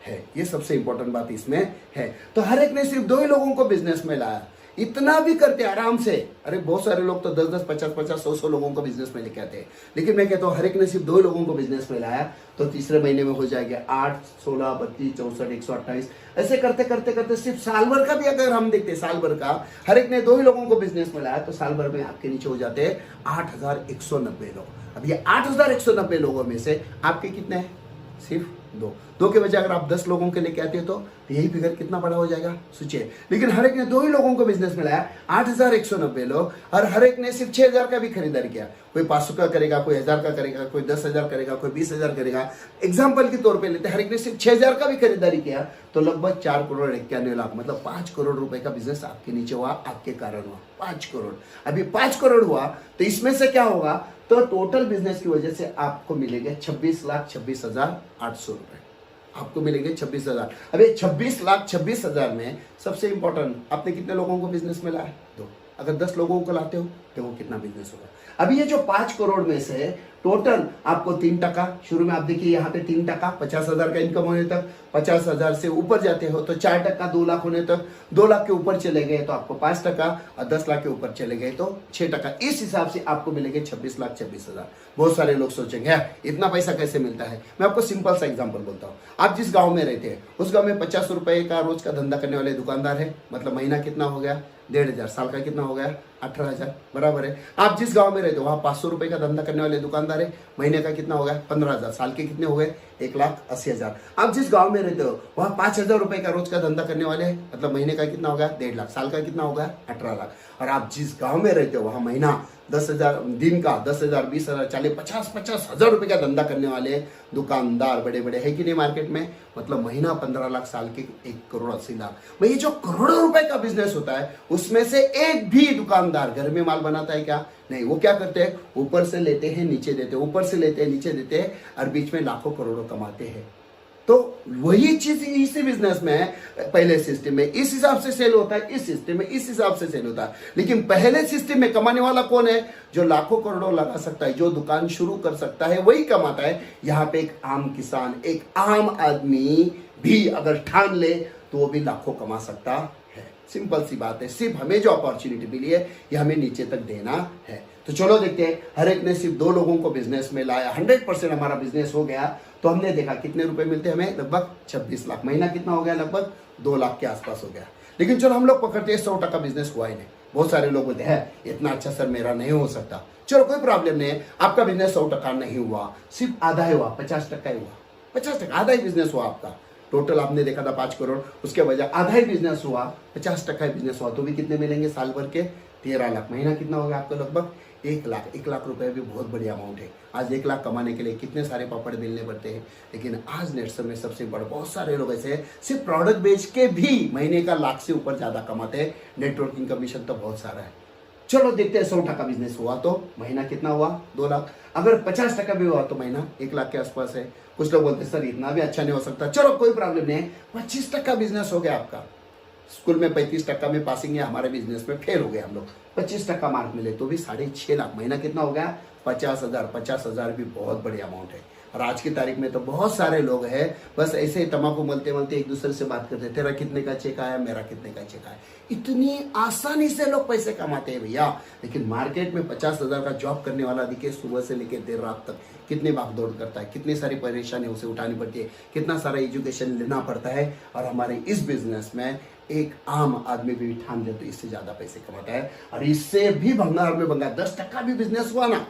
है। ये सबसे इंपॉर्टेंट बात इसमें है। तो हर एक ने सिर्फ 2 ही लोगों को बिजनेस में लाया, इतना भी करते आराम से। अरे बहुत सारे लोग तो 10-10, 50-50, 100-100 लोगों को बिजनेस में लेके आते हैं, लेकिन मैं कहता हूं हर एक ने सिर्फ 2 ही लोगों को बिजनेस में लाया, तो तीसरे महीने में हो जाएगा 8, 16, 32, 64, 128। ऐसे करते करते करते सिर्फ साल भर का भी अगर हम देखते, साल भर का हर एक ने 2 ही लोगों को बिजनेस में लाया, तो साल भर में आपके नीचे हो जाते हैं 8,190 लोग। अब ये 8,190 लोगों में से आपके कितने हैं, सिर्फ 2 के बजाय अगर आप 10 लोगों के लेके आते हो तो यही फिगर कितना बड़ा हो जाएगा, सोचिए। लेकिन हर एक ने 2 ही लोगों को बिजनेस में लाया, 8,190 लोग, और हर एक ने सिर्फ 6,000 का भी खरीदारी किया। कोई 500 का करेगा, कोई 1,000 का करेगा, कोई 10,000 करेगा, कोई 20,000 करेगा। एग्जाम्पल के तौर पे लेते हैं, हर एक ने सिर्फ 6,000 का भी खरीदारी किया, तो लगभग 4,91,00,000, मतलब 5 करोड़ रुपए का बिजनेस आपके नीचे हुआ, आपके कारण हुआ 5 करोड़। अभी 5 करोड़ हुआ तो इसमें से क्या होगा, तो टोटल बिजनेस की वजह से आपको मिलेंगे 26,26,800 रुपए, आपको मिलेंगे 26,000। अभी 26,26,000 में सबसे इंपॉर्टेंट, आपने कितने लोगों को बिजनेस में लाया, 2। अगर 10 लोगों को लाते हो तो वो कितना बिजनेस होगा। अभी ये जो 5 करोड़ में से टोटल आपको 3%, शुरू में आप देखिए यहाँ पे 3%, 50,000 का इनकम होने तक, 50,000 से ऊपर जाते हो तो 4%, 2 लाख होने तक, 2 लाख के ऊपर चले गए तो आपको 5%, और 10 लाख के ऊपर चले गए तो 6%। इस हिसाब से आपको मिलेंगे 26,26,000। बहुत सारे लोग सोचेंगे इतना पैसा कैसे मिलता है। मैं आपको सिंपल सा एग्जाम्पल बोलता हूँ। आप जिस गाँव में रहते हैं उस गाँव में 50 रुपए का रोज का धंधा करने वाले दुकानदार है, मतलब महीना कितना हो गया, 1,500, साल का कितना हो गया, 18,000, बराबर है। आप जिस गांव में रहते हो वहां 500 रुपए का धंधा करने वाले दुकानदार है, महीने का कितना हो गया, 15,000, साल के कितने हो गए, 1,80,000। आप जिस गांव में रहते हो वहां 5,000 रुपए का रोज का धंधा करने वाले हैं, मतलब महीने का कितना हो गया, 1.5 लाख, साल का कितना हो गया, 18 लाख। और आप जिस गांव में रहते हो वहां महीना 10,000, दिन का 10,000, 20,000, 40, 50,000 रुपए का धंधा करने वाले दुकानदार बड़े बड़े है कि नहीं मार्केट में, मतलब महीना 15 लाख, साल के 1,80,00,000। ये जो करोड़ों रुपए का बिजनेस होता है उसमें से एक भी दुकानदार घर में माल बनाता है क्या, नहीं। वो क्या करते हैं, ऊपर से लेते हैं नीचे देते हैं, ऊपर से लेते हैं नीचे देते हैं, और बीच में लाखों करोड़ों कमाते हैं। तो वही चीज इसी बिजनेस में है, पहले सिस्टम में इस हिसाब से सेल होता है, इस सिस्टम में इस हिसाब से सेल होता है। लेकिन पहले सिस्टम में कमाने वाला कौन है, जो लाखों करोड़ों लगा सकता है, जो दुकान शुरू कर सकता है वही कमाता है। यहाँ पे एक आम किसान, एक आम आदमी भी अगर ठान ले तो वो भी लाखों कमा सकता है। सिंपल सी बात है, सिर्फ हमें जो अपॉर्चुनिटी मिली है ये हमें नीचे तक देना है। तो चलो देखते हैं, हर एक ने सिर्फ 2 लोगों को बिजनेस में लाया, 100% हमारा बिजनेस हो गया, तो हमने देखा कितने रुपए मिलते हैं हमें, लगभग 26 लाख। महीना कितना हो गया, लगभग 2 लाख के आसपास हो गया। लेकिन चलो हम लोग पकड़ते हैं 100% बिजनेस हुआ ही नहीं। बहुत सारे लोग बोलते हैं इतना अच्छा सर मेरा नहीं हो सकता। चलो कोई प्रॉब्लम नहीं है, आपका बिजनेस 100% नहीं हुआ, सिर्फ आधा ही हुआ, 50% ही हुआ, 50%, आधा ही बिजनेस हुआ आपका। टोटल आपने देखा था 5 करोड़, उसके बजाय आधा ही बिजनेस हुआ, 50% ही बिजनेस हुआ, तो भी कितने मिलेंगे साल भर के, 13 लाख। महीना कितना होगा आपको, लगभग 1 लाख। 1 लाख रुपए भी बहुत बड़ी अमाउंट है। आज 1 लाख कमाने के लिए कितने सारे पापड़ बेलने पड़ते हैं। लेकिन आज नेटसम में सबसे बड़ा, बहुत सारे लोग ऐसे हैं सिर्फ प्रोडक्ट बेच के भी महीने का लाख से ऊपर ज्यादा कमाते हैं। नेटवर्किंग कमीशन तो बहुत सारा है। चलो देखते हैं, 100% बिजनेस हुआ तो महीना कितना हुआ, 2 लाख। अगर 50% भी हुआ तो महीना 1 लाख के आसपास है। कुछ लोग बोलते हैं सर इतना भी अच्छा नहीं हो सकता। चलो कोई प्रॉब्लम नहीं है, 25% बिजनेस हो गया आपका। स्कूल में 35% में पासिंग है, हमारे बिजनेस में फेल हो गए हम लोग, 25% मार्क मिले तो भी 6.5 लाख। महीना कितना हो गया, 50,000। 50,000 भी बहुत बड़ी अमाउंट है। और आज की तारीख में तो बहुत सारे लोग हैं बस ऐसे ही तम्बाकू मलते मलते एक दूसरे से बात करते, तेरा कितने का चेक आया, मेरा कितने का चेक आया। इतनी आसानी से लोग पैसे कमाते हैं भैया। लेकिन मार्केट में 50,000 का जॉब करने वाला दिखे, सुबह से लेकर देर रात तक कितनी भागदौड़ करता है, कितनी सारी परेशानी उसे उठानी पड़ती है, कितना सारा एजुकेशन लेना पड़ता है। और हमारे इस बिजनेस में एक आम आदमी भी ठान दे तो इससे ज्यादा पैसे कमाता है। और इससे भी भंगार में भंगार, 10% भी बिजनेस हुआ ना,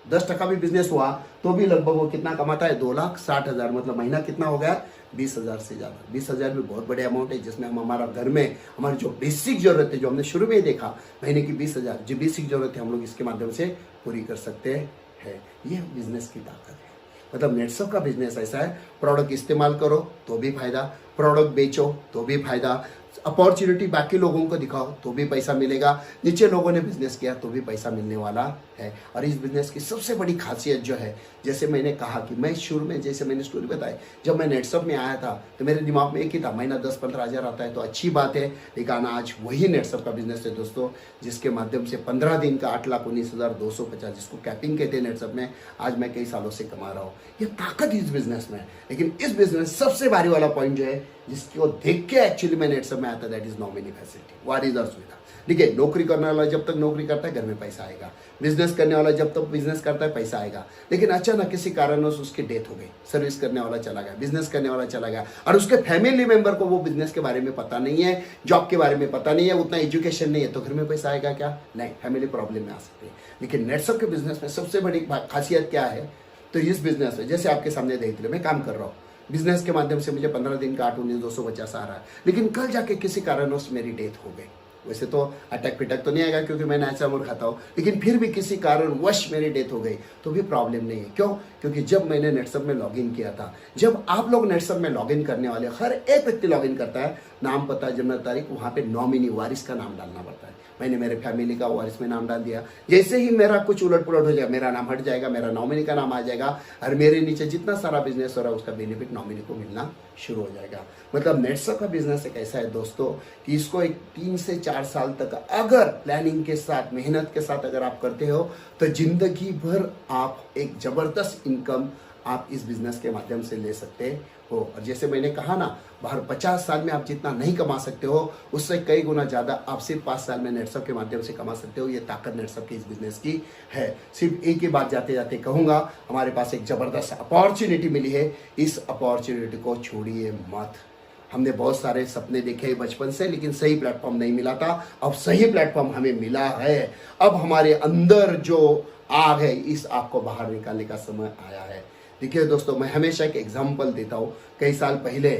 10% भी बिजनेस हुआ तो भी लगभग वो कितना कमाता है, 2,60,000। मतलब महीना कितना हो गया, 20,000 से ज्यादा। 20,000 भी बहुत बड़े अमाउंट है, जिसमें हम हमारा घर में हमारी जो बेसिक जरूरत है, जो हमने शुरू में ही देखा, महीने की 20,000 जो बेसिक जरूरत है हम लोग इसके माध्यम से पूरी कर सकते हैं। ये बिजनेस की ताकत है। मतलब नेटसम का बिजनेस ऐसा है, प्रोडक्ट इस्तेमाल करो तो भी फायदा, प्रोडक्ट बेचो तो भी फायदा, अपॉर्चुनिटी बाकी लोगों को दिखाओ तो भी पैसा मिलेगा, नीचे लोगों ने बिजनेस किया तो भी पैसा मिलने वाला है। और इस बिजनेस की सबसे बड़ी खासियत जो है, जैसे मैंने कहा कि मैं शुरू में, जैसे मैंने स्टोरी बताई, जब मैं नेटसप में आया था तो मेरे दिमाग में एक ही था, महीना 10-15 हज़ार आता है तो अच्छी बात है, लेकिन आज वही नेटसप का बिजनेस है दोस्तों, जिसके माध्यम से 15 दिन का 8,19,250 जिसको कैपिंग कहते हैं नेटसप में, आज मैं कई सालों से कमा रहा हूँ। ये ताकत इस बिजनेस में है। लेकिन इस बिजनेस सबसे भारी वाला पॉइंट जो है, जिसको देख के एक्चुअली मैं नेटसप में आता, दैट इज नॉमिनी फैसिलिटी, वारिदार सुविधा। देखिए, नौकरी करने वाला जब तक नौकरी करता है घर में पैसा आएगा, बिजनेस करने वाला जब तक बिजनेस करता है पैसा आएगा, लेकिन अचानक किसी कारणवश उसकी डेथ हो गई, सर्विस करने वाला चला गया, बिजनेस करने वाला चला गया, और उसके फैमिली मेंबर को वो बिजनेस के बारे में पता नहीं है, जॉब के बारे में पता नहीं है, उतना एजुकेशन नहीं है, तो घर में पैसा आएगा क्या? नहीं, फैमिली प्रॉब्लम में आ सकती है। लेकिन नेटसप के बिजनेस में सबसे बड़ी खासियत क्या है, तो इस बिजनेस में जैसे आपके सामने देख रहे, मैं काम कर रहा हूँ, बिजनेस के माध्यम से मुझे 15 दिन का 8,19,250 आ रहा है, लेकिन कल जाके किसी कारणवश मेरी डेथ हो गई। वैसे तो अटक पिटक तो नहीं आएगा क्योंकि मैं नेचुरल अमूल खाता हूँ, लेकिन फिर भी किसी कारणवश मेरी डेथ हो गई तो भी प्रॉब्लम नहीं है। क्यों? क्योंकि जब मैंने नेटसप में लॉगिन किया था, जब आप लोग नेटसप में लॉगिन करने वाले, हर एक व्यक्ति लॉगिन करता है, नाम, पता, जन्म तारीख, वहाँ पे नॉमिनी वारिस का नाम डालना पड़ता है। मैंने मेरे फैमिली का वारिस में नाम डाल दिया। जैसे ही मेरा कुछ उलट पुलट हो जाएगा, मेरा नाम हट जाएगा, मेरा नॉमिनी का नाम आ जाएगा, और मेरे नीचे जितना सारा बिजनेस हो रहा है उसका बेनिफिट नॉमिनी को मिलना शुरू हो जाएगा। मतलब नेटसप का बिजनेस एक ऐसा है दोस्तों कि इसको एक 3 से 4 साल तक अगर प्लानिंग के साथ, मेहनत के साथ अगर आप करते हो तो जिंदगी भर आप एक जबरदस्त इनकम आप इस बिजनेस के माध्यम से ले सकते हो। और जैसे मैंने कहा ना, बाहर 50 साल में आप जितना नहीं कमा सकते हो, उससे कई गुना ज़्यादा आप सिर्फ 5 साल में नेटसप के माध्यम से कमा सकते हो। ये ताकत नेटसप की इस बिजनेस की है। सिर्फ एक ही बात जाते जाते कहूँगा, हमारे पास एक ज़बरदस्त अपॉर्चुनिटी मिली है, इस अपॉर्चुनिटी को छोड़िए मत। हमने बहुत सारे सपने देखे बचपन से, लेकिन सही प्लेटफॉर्म नहीं मिला था। अब सही प्लेटफॉर्म हमें मिला है। अब हमारे अंदर जो आग है, इस आग को बाहर निकालने का समय आया है। देखिए दोस्तों, मैं हमेशा एक एग्जाम्पल देता हूँ। कई साल पहले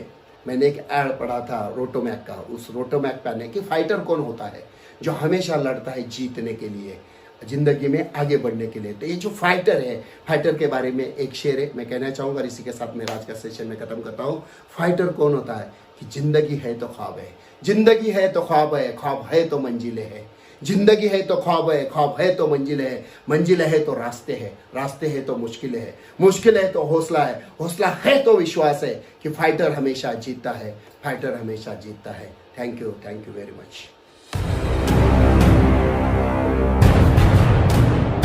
मैंने एक ऐड पढ़ा था रोटोमैक का। उस रोटोमैक पे कि फाइटर कौन होता है, जो हमेशा लड़ता है जीतने के लिए, जिंदगी में आगे बढ़ने के लिए। तो ये जो फाइटर है, फाइटर के बारे में एक शेर है, मैं कहना चाहूँगा। इसी के साथ मेरा आज का सेशन में खत्म करता हूँ। फाइटर कौन होता है कि जिंदगी है तो ख्वाब है, जिंदगी है तो ख्वाब है, ख्वाब है तो मंजिलें है, जिंदगी है तो ख्वाब है, ख्वाब है तो मंजिलें है, मंजिलें है तो रास्ते हैं, रास्ते है तो मुश्किलें है, मुश्किल है तो हौसला है, हौसला है तो विश्वास है कि फाइटर हमेशा जीतता है, फाइटर हमेशा जीतता है। Thank you very much.